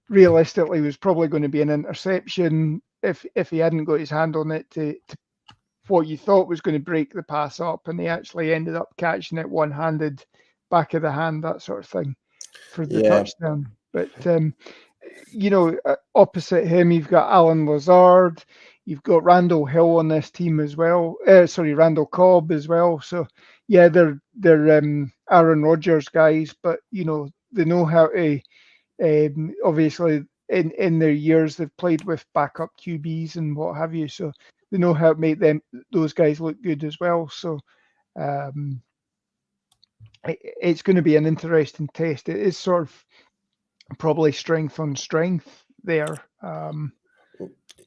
realistically was probably going to be an interception if he hadn't got his hand on it to what you thought was going to break the pass up, and he actually ended up catching it one-handed, back of the hand, that sort of thing, for the touchdown. But opposite him, you've got Alan Lazard, you've got Randall Hill on this team as well. Randall Cobb as well. So they're Aaron Rodgers guys, but they know how to. Obviously, in their years, they've played with backup QBs and what have you, so they know how to make those guys look good as well. So it's going to be an interesting test. It is sort of probably strength on strength there.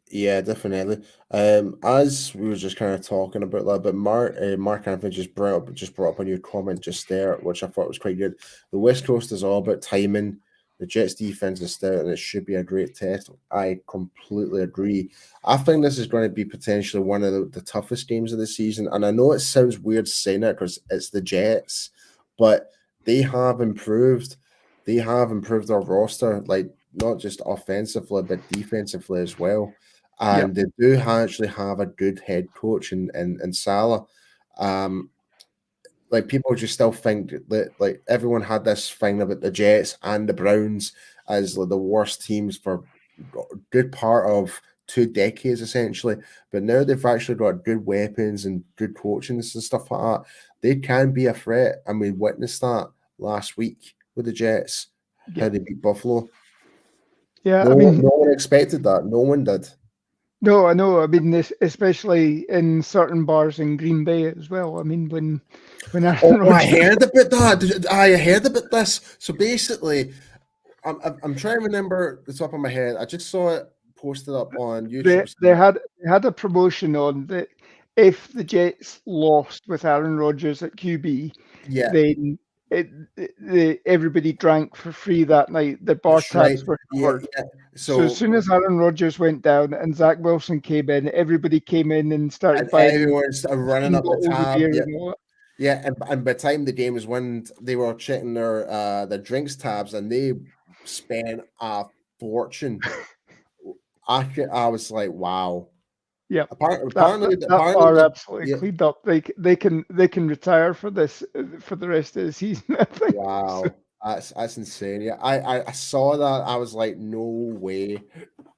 Yeah, definitely. As we were just kind of talking about that, but Mark Anthony just brought up a new comment just there, which I thought was quite good. The West Coast is all about timing. The Jets defense is stout, and it should be a great test. I completely agree. I think this is going to be potentially one of the toughest games of the season. And I know it sounds weird saying it because it's the Jets, but they have improved. They have improved their roster, like not just offensively, but defensively as well. And they do actually have a good head coach in Salah. Like people just still think that like everyone had this thing about the Jets and the Browns as like the worst teams for a good part of 2 decades essentially, but now they've actually got good weapons and good coaching and stuff like that. They can be a threat, and we witnessed that last week with the Jets, how they beat Buffalo. Yeah, no one expected that. No one did. No, I know. I mean, this especially in certain bars in Green Bay as well. I mean, when I heard about that. I heard about this. So basically, I'm trying to remember the top of my head. I just saw it posted up on YouTube. They had a promotion on that if the Jets lost with Aaron Rodgers at QB, then everybody drank for free that night. The bar tabs were covered. Yeah. So as soon as Aaron Rodgers went down and Zach Wilson came in, everybody came in and started buying. Everyone started running up the tab. Yeah, and by the time the game was won, they were checking their drinks tabs, and they spent a fortune. I was like, wow. Yeah, apparently that bar absolutely cleaned up. They can retire for this for the rest of the season, I think. Wow, that's insane. Yeah, I saw that. I was like, no way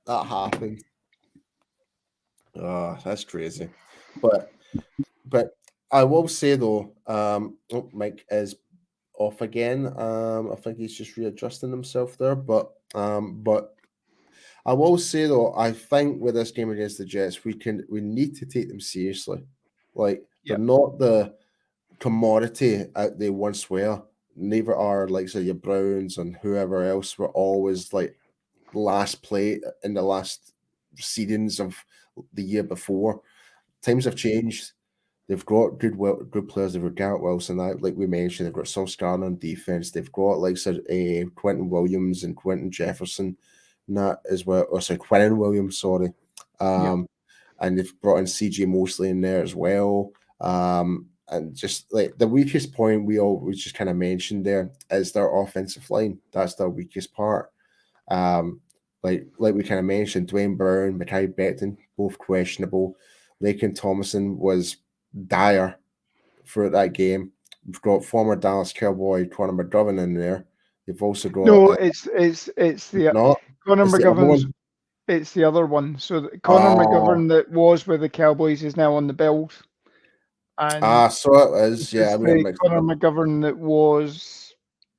that happened. Oh, that's crazy. But I will say though, Mike is off again. I think he's just readjusting himself there. But I will say though, I think with this game against the Jets, we need to take them seriously. Like they're not the commodity out they once were. Neither are like say your Browns and whoever else were always like last play in the last seedings of the year before. Times have changed. They've got good players. They've got Garrett Wilson, like we mentioned. They've got Sauce Gardner on defense. They've got like Quentin Williams and Quentin Jefferson. Not as well, or sorry, Quentin Williams, sorry. And they've brought in CJ Mosley in there as well. And just like the weakest point we just kind of mentioned there is their offensive line. That's their weakest part. Like we kind of mentioned, Dwayne Brown, Mekhi Becton, both questionable. Laken Thomason was dire for that game. We've got former Dallas Cowboy Conor McGovern in there. They've also got it's the Conor McGovern's. It's the other one. So Conor McGovern that was with the Cowboys is now on the Bills. And so it is. Yeah, Conor McGovern that was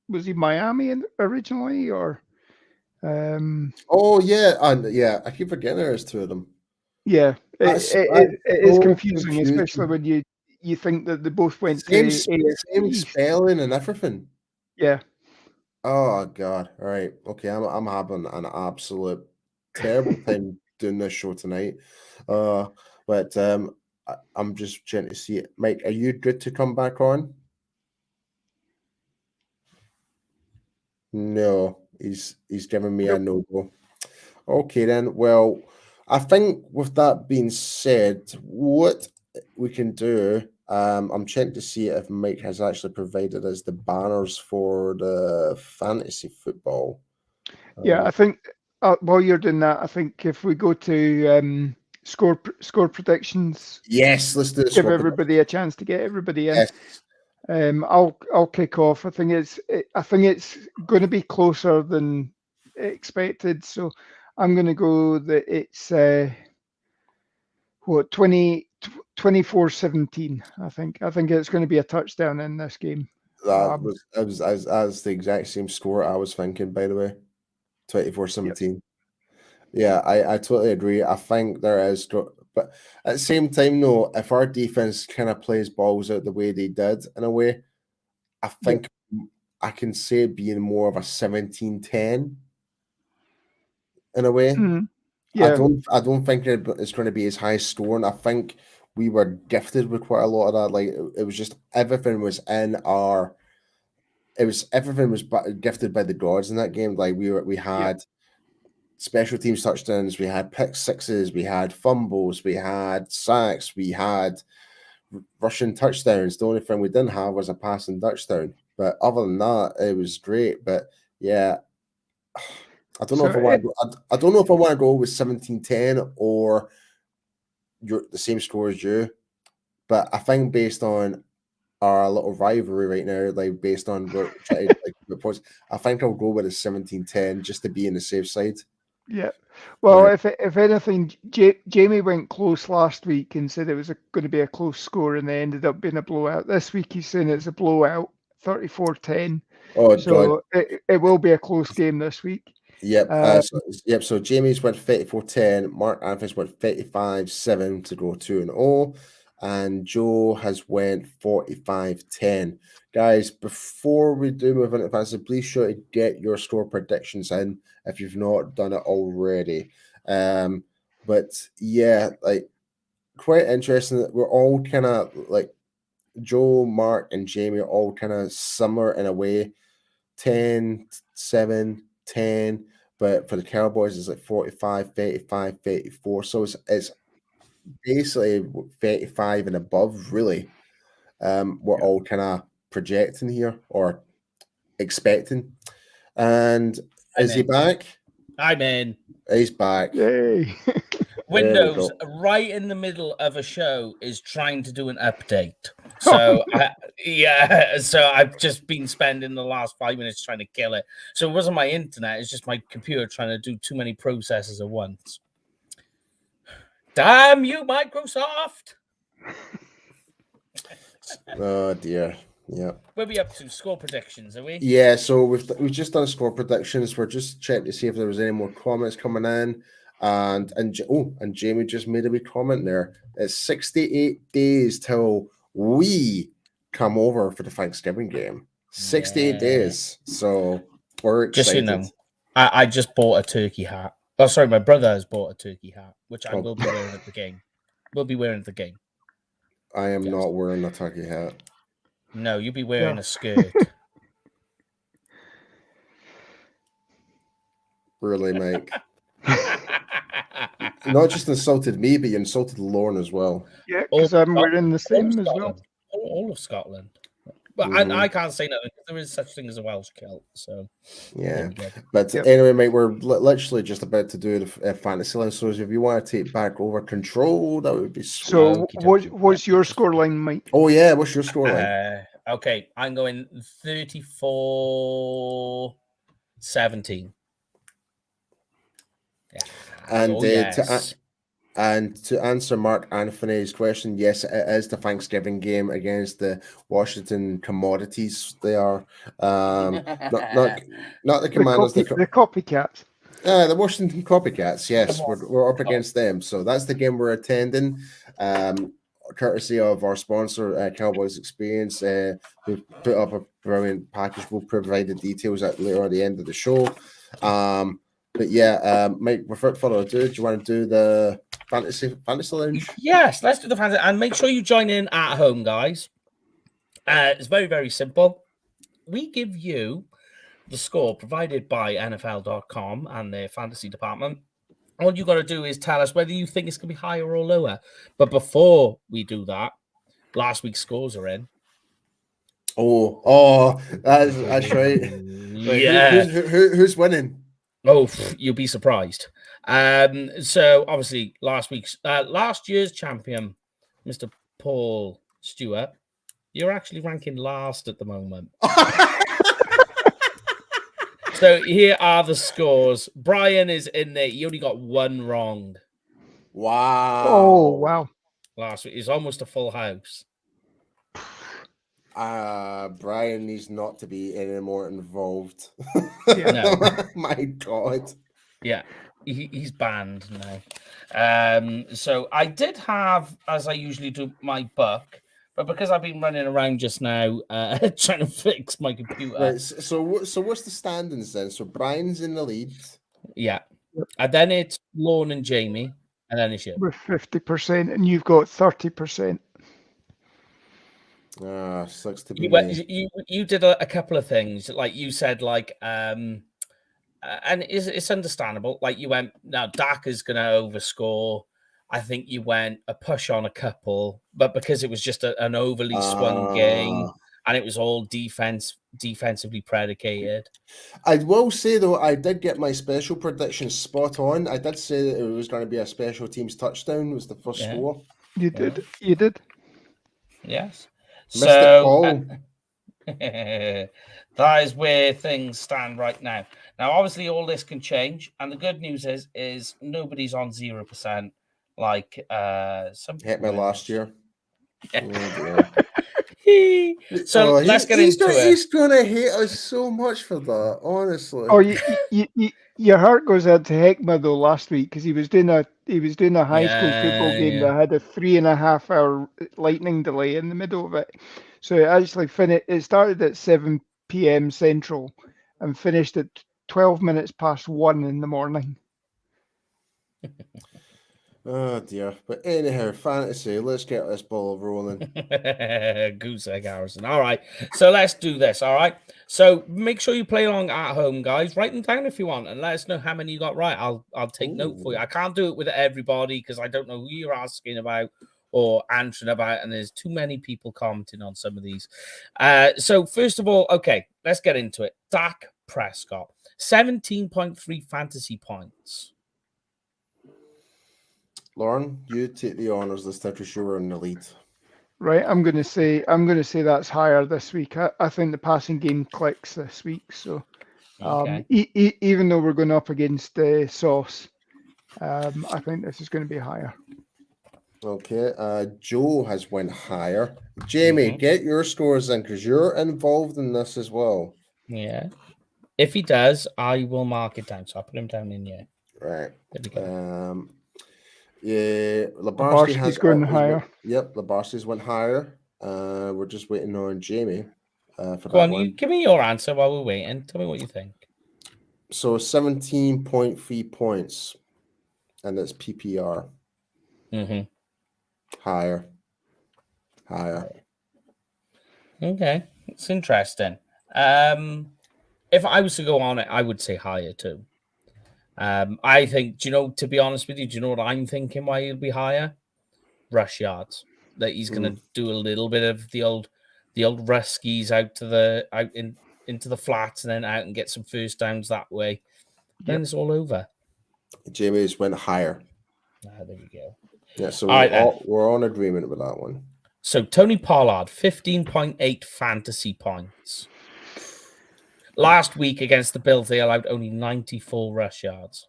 was he Miami originally, or Oh yeah, and yeah, I keep forgetting there's two of them. yeah, That's it is so confusing, confusing. especially when you think that they both went Same, to same East. spelling and everything. Yeah. Oh God! All right, okay. I'm having an absolute terrible time doing this show tonight. But I'm just trying to see it. Mike, are you good to come back on? No, he's giving me a Nope. no-go. Okay then. Well, I think with that being said, what we can do, I'm checking to see if Mike has actually provided us the banners for the fantasy football. Yeah, I think while you're doing that, I think if we go to score predictions, Yes, let's do the give score everybody a chance to get everybody in. Yes. I'll kick off. I think it's going to be closer than expected. So I'm going to go that it's 24-17. I think it's going to be a touchdown in this game. That was the exact same score I was thinking, by the way. 24-17. Yep. Yeah, I totally agree. I think there is, but at the same time, though, if our defense kind of plays balls out the way they did, in a way, I think I can say it being more of a 17-10 in a way. Mm-hmm. Yeah. I don't think it's going to be as high scoring. I think we were gifted with quite a lot of that. Like it was just everything was gifted by the gods in that game. Like we had special teams touchdowns, we had pick sixes, we had fumbles, we had sacks, we had rushing touchdowns. The only thing we didn't have was a passing touchdown. But other than that, it was great. But yeah, I don't know if I want to go. I don't know if I want to go with 17-10 or the same score as you. But I think based on our little rivalry right now, like based on reports, I think I'll go with a 17-10 just to be in the safe side. Yeah. Well, if anything, Jamie went close last week and said it was going to be a close score, and they ended up being a blowout. This week he's saying it's a blowout, 34-10. Oh, so God. It will be a close game this week. Yep. So Jamie's went 34-10. Mark Anthony's went 35-7 to go 2-0. And Joe has went 45-10. Guys, before we do move into fantasy, please sure to get your score predictions in if you've not done it already. But yeah, like quite interesting that we're all kind of like Joe, Mark, and Jamie are all kind of similar in a way. 10, 7, 10. But for the Cowboys, it's like 45, 35, 34. So it's basically 35 and above, really. We're all kind of projecting here or expecting. And is he back? I'm in. He's back. Yay. Windows right in the middle of a show is trying to do an update. So so I've just been spending the last 5 minutes trying to kill it. So it wasn't my internet, it's just my computer trying to do too many processes at once. Damn you, Microsoft! Oh dear. Yeah. Where are we up to? Score predictions, are we? Yeah, so we've just done score predictions. We're just checking to see if there was any more comments coming in. And Jamie just made a wee comment there. It's 68 days till we come over for the Thanksgiving game. 68 days. So we're excited. Just so you know, I just bought a turkey hat. Oh, sorry, my brother has bought a turkey hat, which I will be wearing at the game. We'll be wearing at the game. I am not wearing a turkey hat. No, you'll be wearing a skirt. Really, Mike? Not just insulted me, but you insulted Lauren as well. Yeah, because I'm wearing the same as well. All of Scotland. But I can't say nothing because there is such thing as a Welsh kilt. So yeah. But anyway, mate, we're literally just about to do the fantasy line. So if you want to take back over control, that would be sweet. So what's your scoreline, Mike? Oh yeah, what's your scoreline? Okay, I'm going 34-17. Yeah. And And to answer Mark Anthony's question, yes, it is the Thanksgiving game against the Washington Commodities. They are not the Commanders. The copycats. The Washington Copycats. Yes, Come on. we're up against them. So that's the game we're attending. Courtesy of our sponsor, Cowboys Experience, who put up a brilliant package. We'll provide the details later at the end of the show. But yeah, Mike, without further ado, do you want to do the fantasy lounge? Yes, let's do the fantasy, and make sure you join in at home, guys. It's very, very simple. We give you the score provided by NFL.com and their fantasy department. All you got to do is tell us whether you think it's going to be higher or lower. But before we do that, last week's scores are in. Oh, that's right. Yeah. Who's winning? Oh, you'll be surprised. So obviously last year's champion, Mr. Paul Stewart, you're actually ranking last at the moment. So here are the scores. Brian is in there. He only got one wrong. Wow. Oh, wow. Last week. It's almost a full house. Brian needs not to be any more involved. No. My God. Yeah, he's banned now. So I did have, as I usually do, my book, but because I've been running around just now trying to fix my computer. Right. So what's the standings then? So Brian's in the lead. Yeah. And then it's Lorne and Jamie, and then it's you. With 50%, and you've got 30%. Sucks to be me. You did a couple of things, like you said, like and it's understandable. Like you went, now Dak is going to overscore. I think you went a push on a couple, but because it was just an overly swung game and it was all defensively predicated. I will say though, I did get my special prediction spot on. I did say that it was going to be a special teams touchdown. Was the first score? You did. You did. Yes. Missed the call. That is where things stand right now. Now, obviously, all this can change, and the good news is nobody's on 0%. Like some hit me last year. So let's get into it. He's gonna hate us so much for that, honestly. Oh, your heart goes out to Heckma though last week because he was doing a high school football game that had a 3.5 hour lightning delay in the middle of it. So it actually it started at 7 p.m. Central and finished at 12 minutes past 1 in the morning. Oh dear. But anyhow, fantasy, let's get this ball rolling. Goose egg, Harrison. All right. So let's do this. All right. So make sure you play along at home, guys. Write them down if you want and let us know how many you got right. I'll take note for you. I can't do it with everybody because I don't know who you're asking about or answering about, and there's too many people commenting on some of these. So first of all, okay, let's get into it. Dak Prescott, 17.3 fantasy points. Lauren, you take the honors this time because you were in the lead. Right, I'm going to say that's higher this week. I think the passing game clicks this week. So, okay. Even though we're going up against Sauce, I think this is going to be higher. Okay, Joe has went higher. Jamie, get your scores in because you're involved in this as well. Yeah. If he does, I will mark it down. So I'll put him down in here. Right. There we go. Yeah, Labarsky's going higher. Yep, Labarsky's went higher. We're just waiting on Jamie for Go that on, one. you give me your answer while we're waiting. Tell me what you think. So 17.3 points, and that's PPR. Mm-hmm. Higher. Okay, it's interesting. If I was to go on it, I would say higher too. I think, to be honest with you, do you know what I'm thinking why he'll be higher? Rush yards. That he's going to do a little bit of the old ruskies into the flats and then out and get some first downs that way. Then it's all over. Jamie's went higher. There we go. Yeah, so we're on agreement with that one. So Tony Pollard, 15.8 fantasy points. Last week against the Bills, they allowed only 94 rush yards.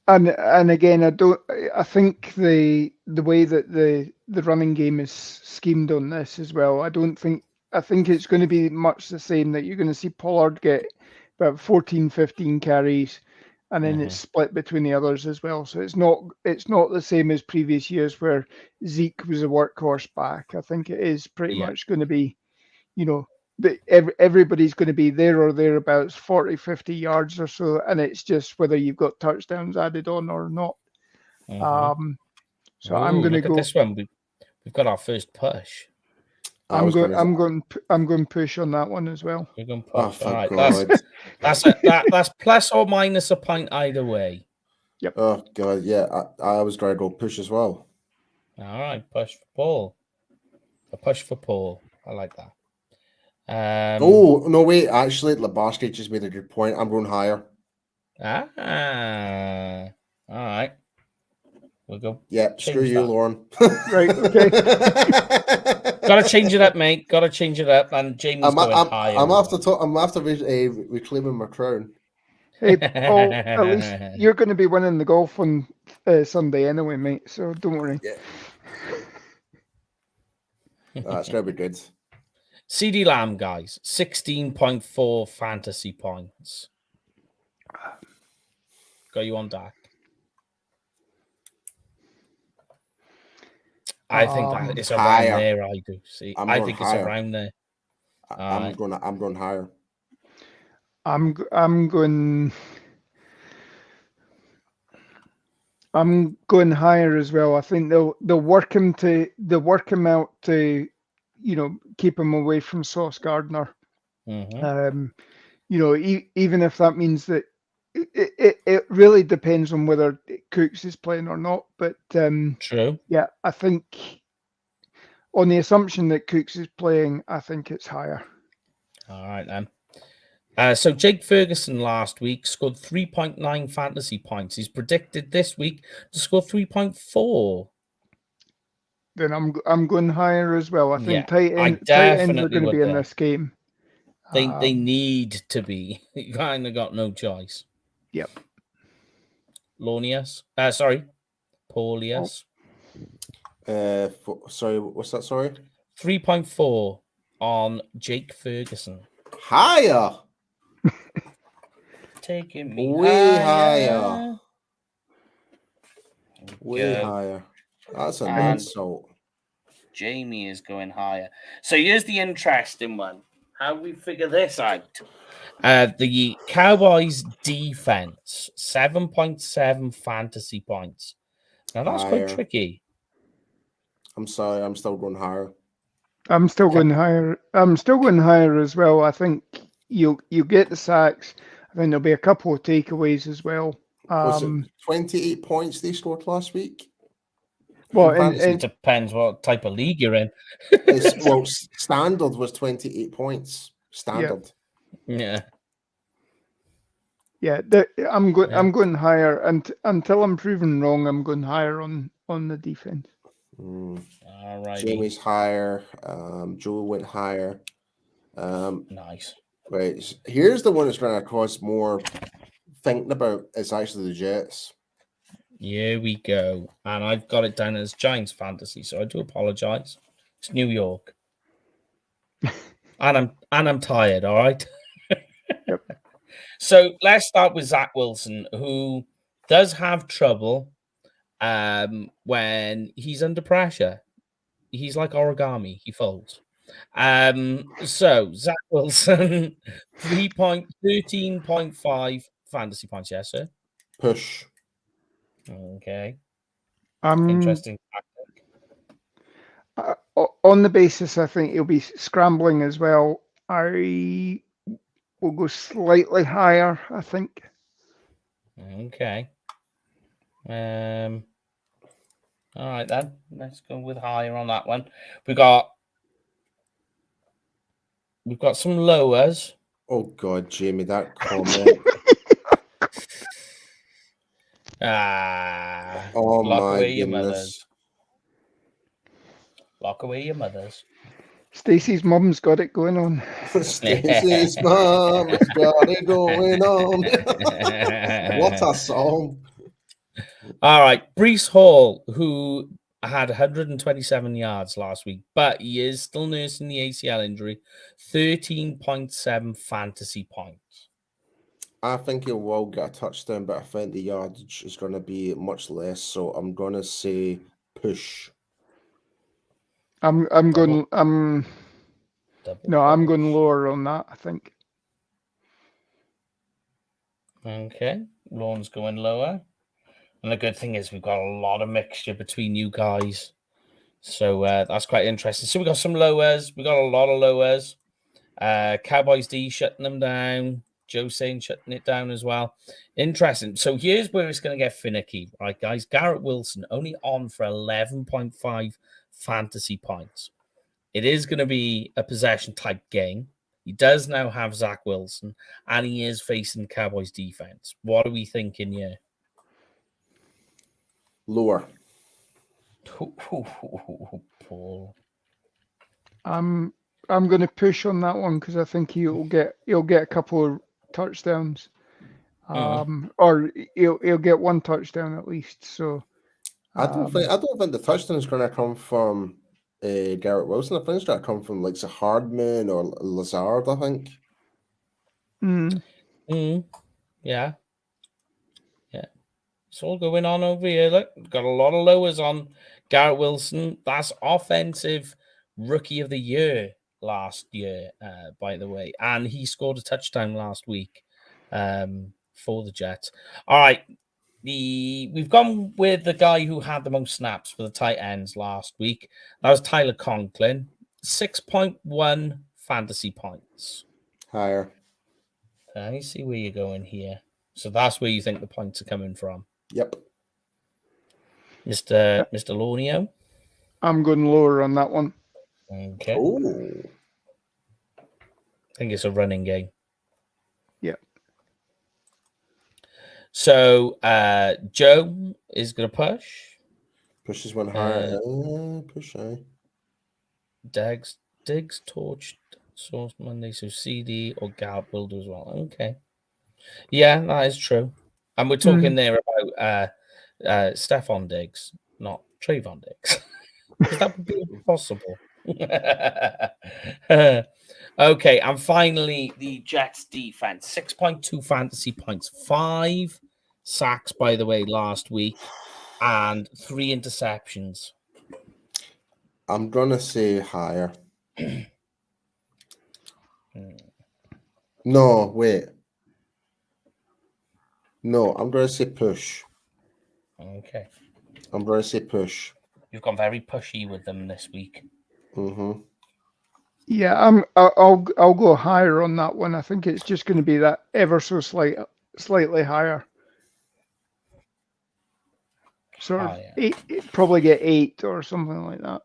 And again, I think the way that the running game is schemed on this as well. I think it's going to be much the same, that you're going to see Pollard get about 14, 15 carries, and then it's split between the others as well. So it's not the same as previous years where Zeke was a workhorse back. I think it is pretty much going to be, everybody's going to be there or thereabouts, 40, 50 yards or so, and it's just whether you've got touchdowns added on or not. So I'm going to go. Look at this one. We've got our first push. I'm going push on that one as well. We're going push. Oh, All right, God. that's plus or minus a point either way. Yep. Oh God, yeah. I was going to go push as well. All right, push for Paul. A push for Paul. I like that. Oh no, wait. Actually, Lebowski just made a good point. I'm going higher. All right. We'll go. Yeah, screw you, Lauren. Right. Okay. Gotta change it up, mate. Gotta change it up. And Jamie's going higher. I'm after reclaiming my crown. Hey, Paul, at least you're going to be winning the golf on Sunday anyway, mate. So don't worry. Yeah. That's going to be good. CD Lamb, guys, 16.4 fantasy points. Got you on deck. I think that it's around higher. there. I do see. I think it's around there. I'm going higher. I'm going higher as well. I think they'll work him out to, keep him away from Sauce Gardner. Even if that means that it really depends on whether Cooks is playing or not. But true. Yeah, I think on the assumption that Cooks is playing, I think it's higher. All right then. So Jake Ferguson last week scored 3.9 fantasy points. He's predicted this week to score 3.4. Then I'm going higher as well. I think tight ends are going to be in this game. They need to be. You kind of got no choice. Yep. Paulius. Sorry, what's that? Sorry. 3.4 on Jake Ferguson. Higher. Taking me way higher. Way higher. That's an insult. Jamie is going higher. So here's the interesting one. How do we figure this out? The Cowboys defense, 7.7 fantasy points. Now that's quite tricky. I'm sorry, I'm still going higher. I'm still going higher. I'm still going higher as well. I think you get the sacks. I think there'll be a couple of takeaways as well. Was it 28 points they scored last week? Well, it depends what type of league you're in. Standard was 28 points. Standard. Yeah. Yeah, I'm going higher, and until I'm proven wrong, I'm going higher on the defense. All right. Jamie's higher. Joe went higher. Nice. Right. Here's the one that's going to cause more thinking about. It's actually the Jets. Here we go. And I've got it down as Giants fantasy, so I do apologize. It's New York. and I'm tired, all right? Yep. So let's start with Zach Wilson, who does have trouble when he's under pressure. He's like origami, he folds. So Zach Wilson, 13.5 fantasy points, yes, sir. Push. Okay. Interesting tactic. On the basis, I think he'll be scrambling as well. I will go slightly higher, I think. Okay. All right then. Let's go with higher on that one. We've got some lowers. Oh God, Jamie, that comment. Oh my goodness. Lock away your mothers. Stacey's mum's got it going on. Stacey's mum's got it going on. What a song. All right, Brees Hall, who had 127 yards last week, but he is still nursing the ACL injury. 13.7 fantasy points. I think he will get a touchdown, but I think the yardage is going to be much less. So I'm going to say push. I'm Double. going. No, I'm going lower on that, I think. Okay, Lorne's going lower. And the good thing is we've got a lot of mixture between you guys. So that's quite interesting. So we got some lowers. We got a lot of lowers. Cowboys D shutting them down. Joe saying shutting it down as well. Interesting. So here's where it's going to get finicky. Right, guys. Garrett Wilson only on for 11.5 fantasy points. It is going to be a possession type game. He does now have Zach Wilson, and he is facing Cowboys defense. What are we thinking here? Lower. Paul. I'm going to push on that one because I think he'll get a couple of touchdowns, or he'll get one touchdown at least. So I don't think the touchdown is going to come from Garrett Wilson. I think it's going to come from like Hardman or Lazard. I think. Yeah. It's all going on over here. Look, we've got a lot of lowers on Garrett Wilson. That's offensive rookie of the year last year, by the way. And he scored a touchdown last week for the Jets. All right. We've gone with the guy who had the most snaps for the tight ends last week. That was Tyler Conklin. 6.1 fantasy points. Higher. I see where you're going here. So that's where you think the points are coming from. Yep. Mr. Lornio? I'm going lower on that one. Okay. Oh. I think it's a running game. Yeah. So Joe is going to push. Pushes one higher. Push high. Diggs torched Source Monday. So CD or Gallup will do as well. Okay. Yeah, that is true. And we're talking there about Stephon Diggs, not Trayvon Diggs. Because that would be impossible. Okay, and finally, the Jets defense. 6.2 fantasy points. 5 sacks, by the way, last week. And 3 interceptions. I'm going to say higher. No, wait. No, I'm going to say push. Okay. I'm going to say push. You've gone very pushy with them this week. Mm-hmm. Yeah, I'll go higher on that one. I think it's just going to be that ever so slightly higher. Sort of 8, probably get 8 or something like that.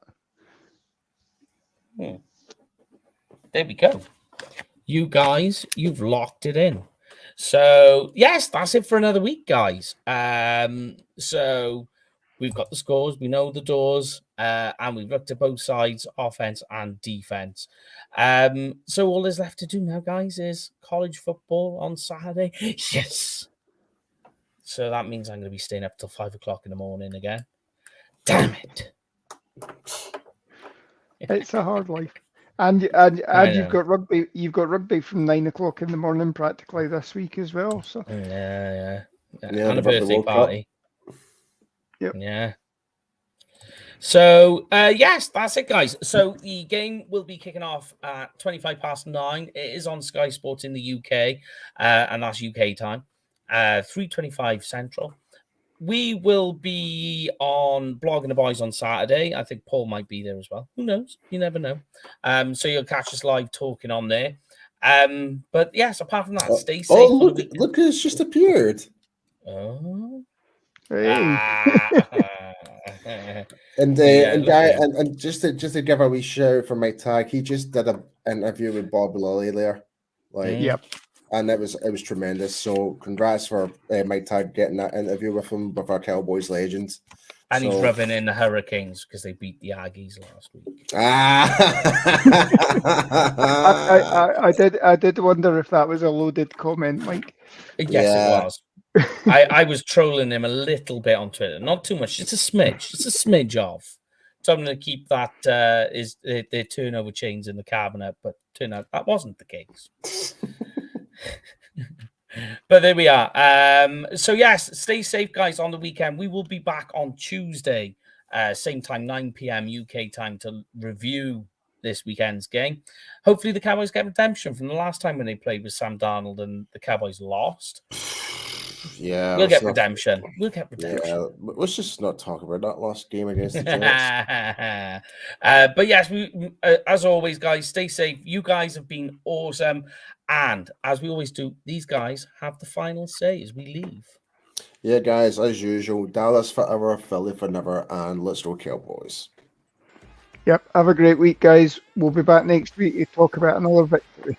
There we go. You guys, you've locked it in. So, yes, that's it for another week, guys. So we've got the scores, we know the doors, and we've looked at both sides, offense and defense. So all there's left to do now, guys, is college football on Saturday. Yes. So that means I'm going to be staying up till 5 o'clock in the morning again. Damn it. It's a hard life. And you've got rugby. You've got rugby from 9 o'clock in the morning practically this week as well. So yeah. And a birthday party. Yep. Yeah. So yes, that's it, guys. So the game will be kicking off at 9:25. It is on Sky Sports in the UK, and that's UK time. 3:25 Central. We will be on Blogging the Boys on Saturday. I think Paul might be there as well. Who knows? You never know. So you'll catch us live talking on there. But yes, apart from that, stay safe. Oh, look who's just appeared. Oh. hey. And just to give a wee shout for Mike Tag, he just did an interview with Bob Lilly there. Yep. And it was tremendous. So congrats for Mike Tag getting that interview with him, with our Cowboys legends. And he's rubbing in the Hurricanes because they beat the Aggies last week. I did wonder if that was a loaded comment, Mike. Yes, it was. I was trolling him a little bit on Twitter, not too much, just a smidge of. So I'm going to keep that their turnover chains in the cabinet, but turned out that wasn't the case. But there we are. So yes, stay safe, guys. On the weekend, we will be back on Tuesday, same time, 9 p.m. UK time, to review this weekend's game. Hopefully, the Cowboys get redemption from the last time when they played with Sam Darnold and the Cowboys lost. Yeah, we'll get redemption. We'll get redemption. Yeah, let's just not talk about that last game against the Jets. But yes, we, as always, guys, stay safe. You guys have been awesome. And as we always do, these guys have the final say as we leave. Yeah, guys, as usual, Dallas forever, Philly for never, and let's go Cowboys. Yep, have a great week, guys. We'll be back next week to talk about another victory.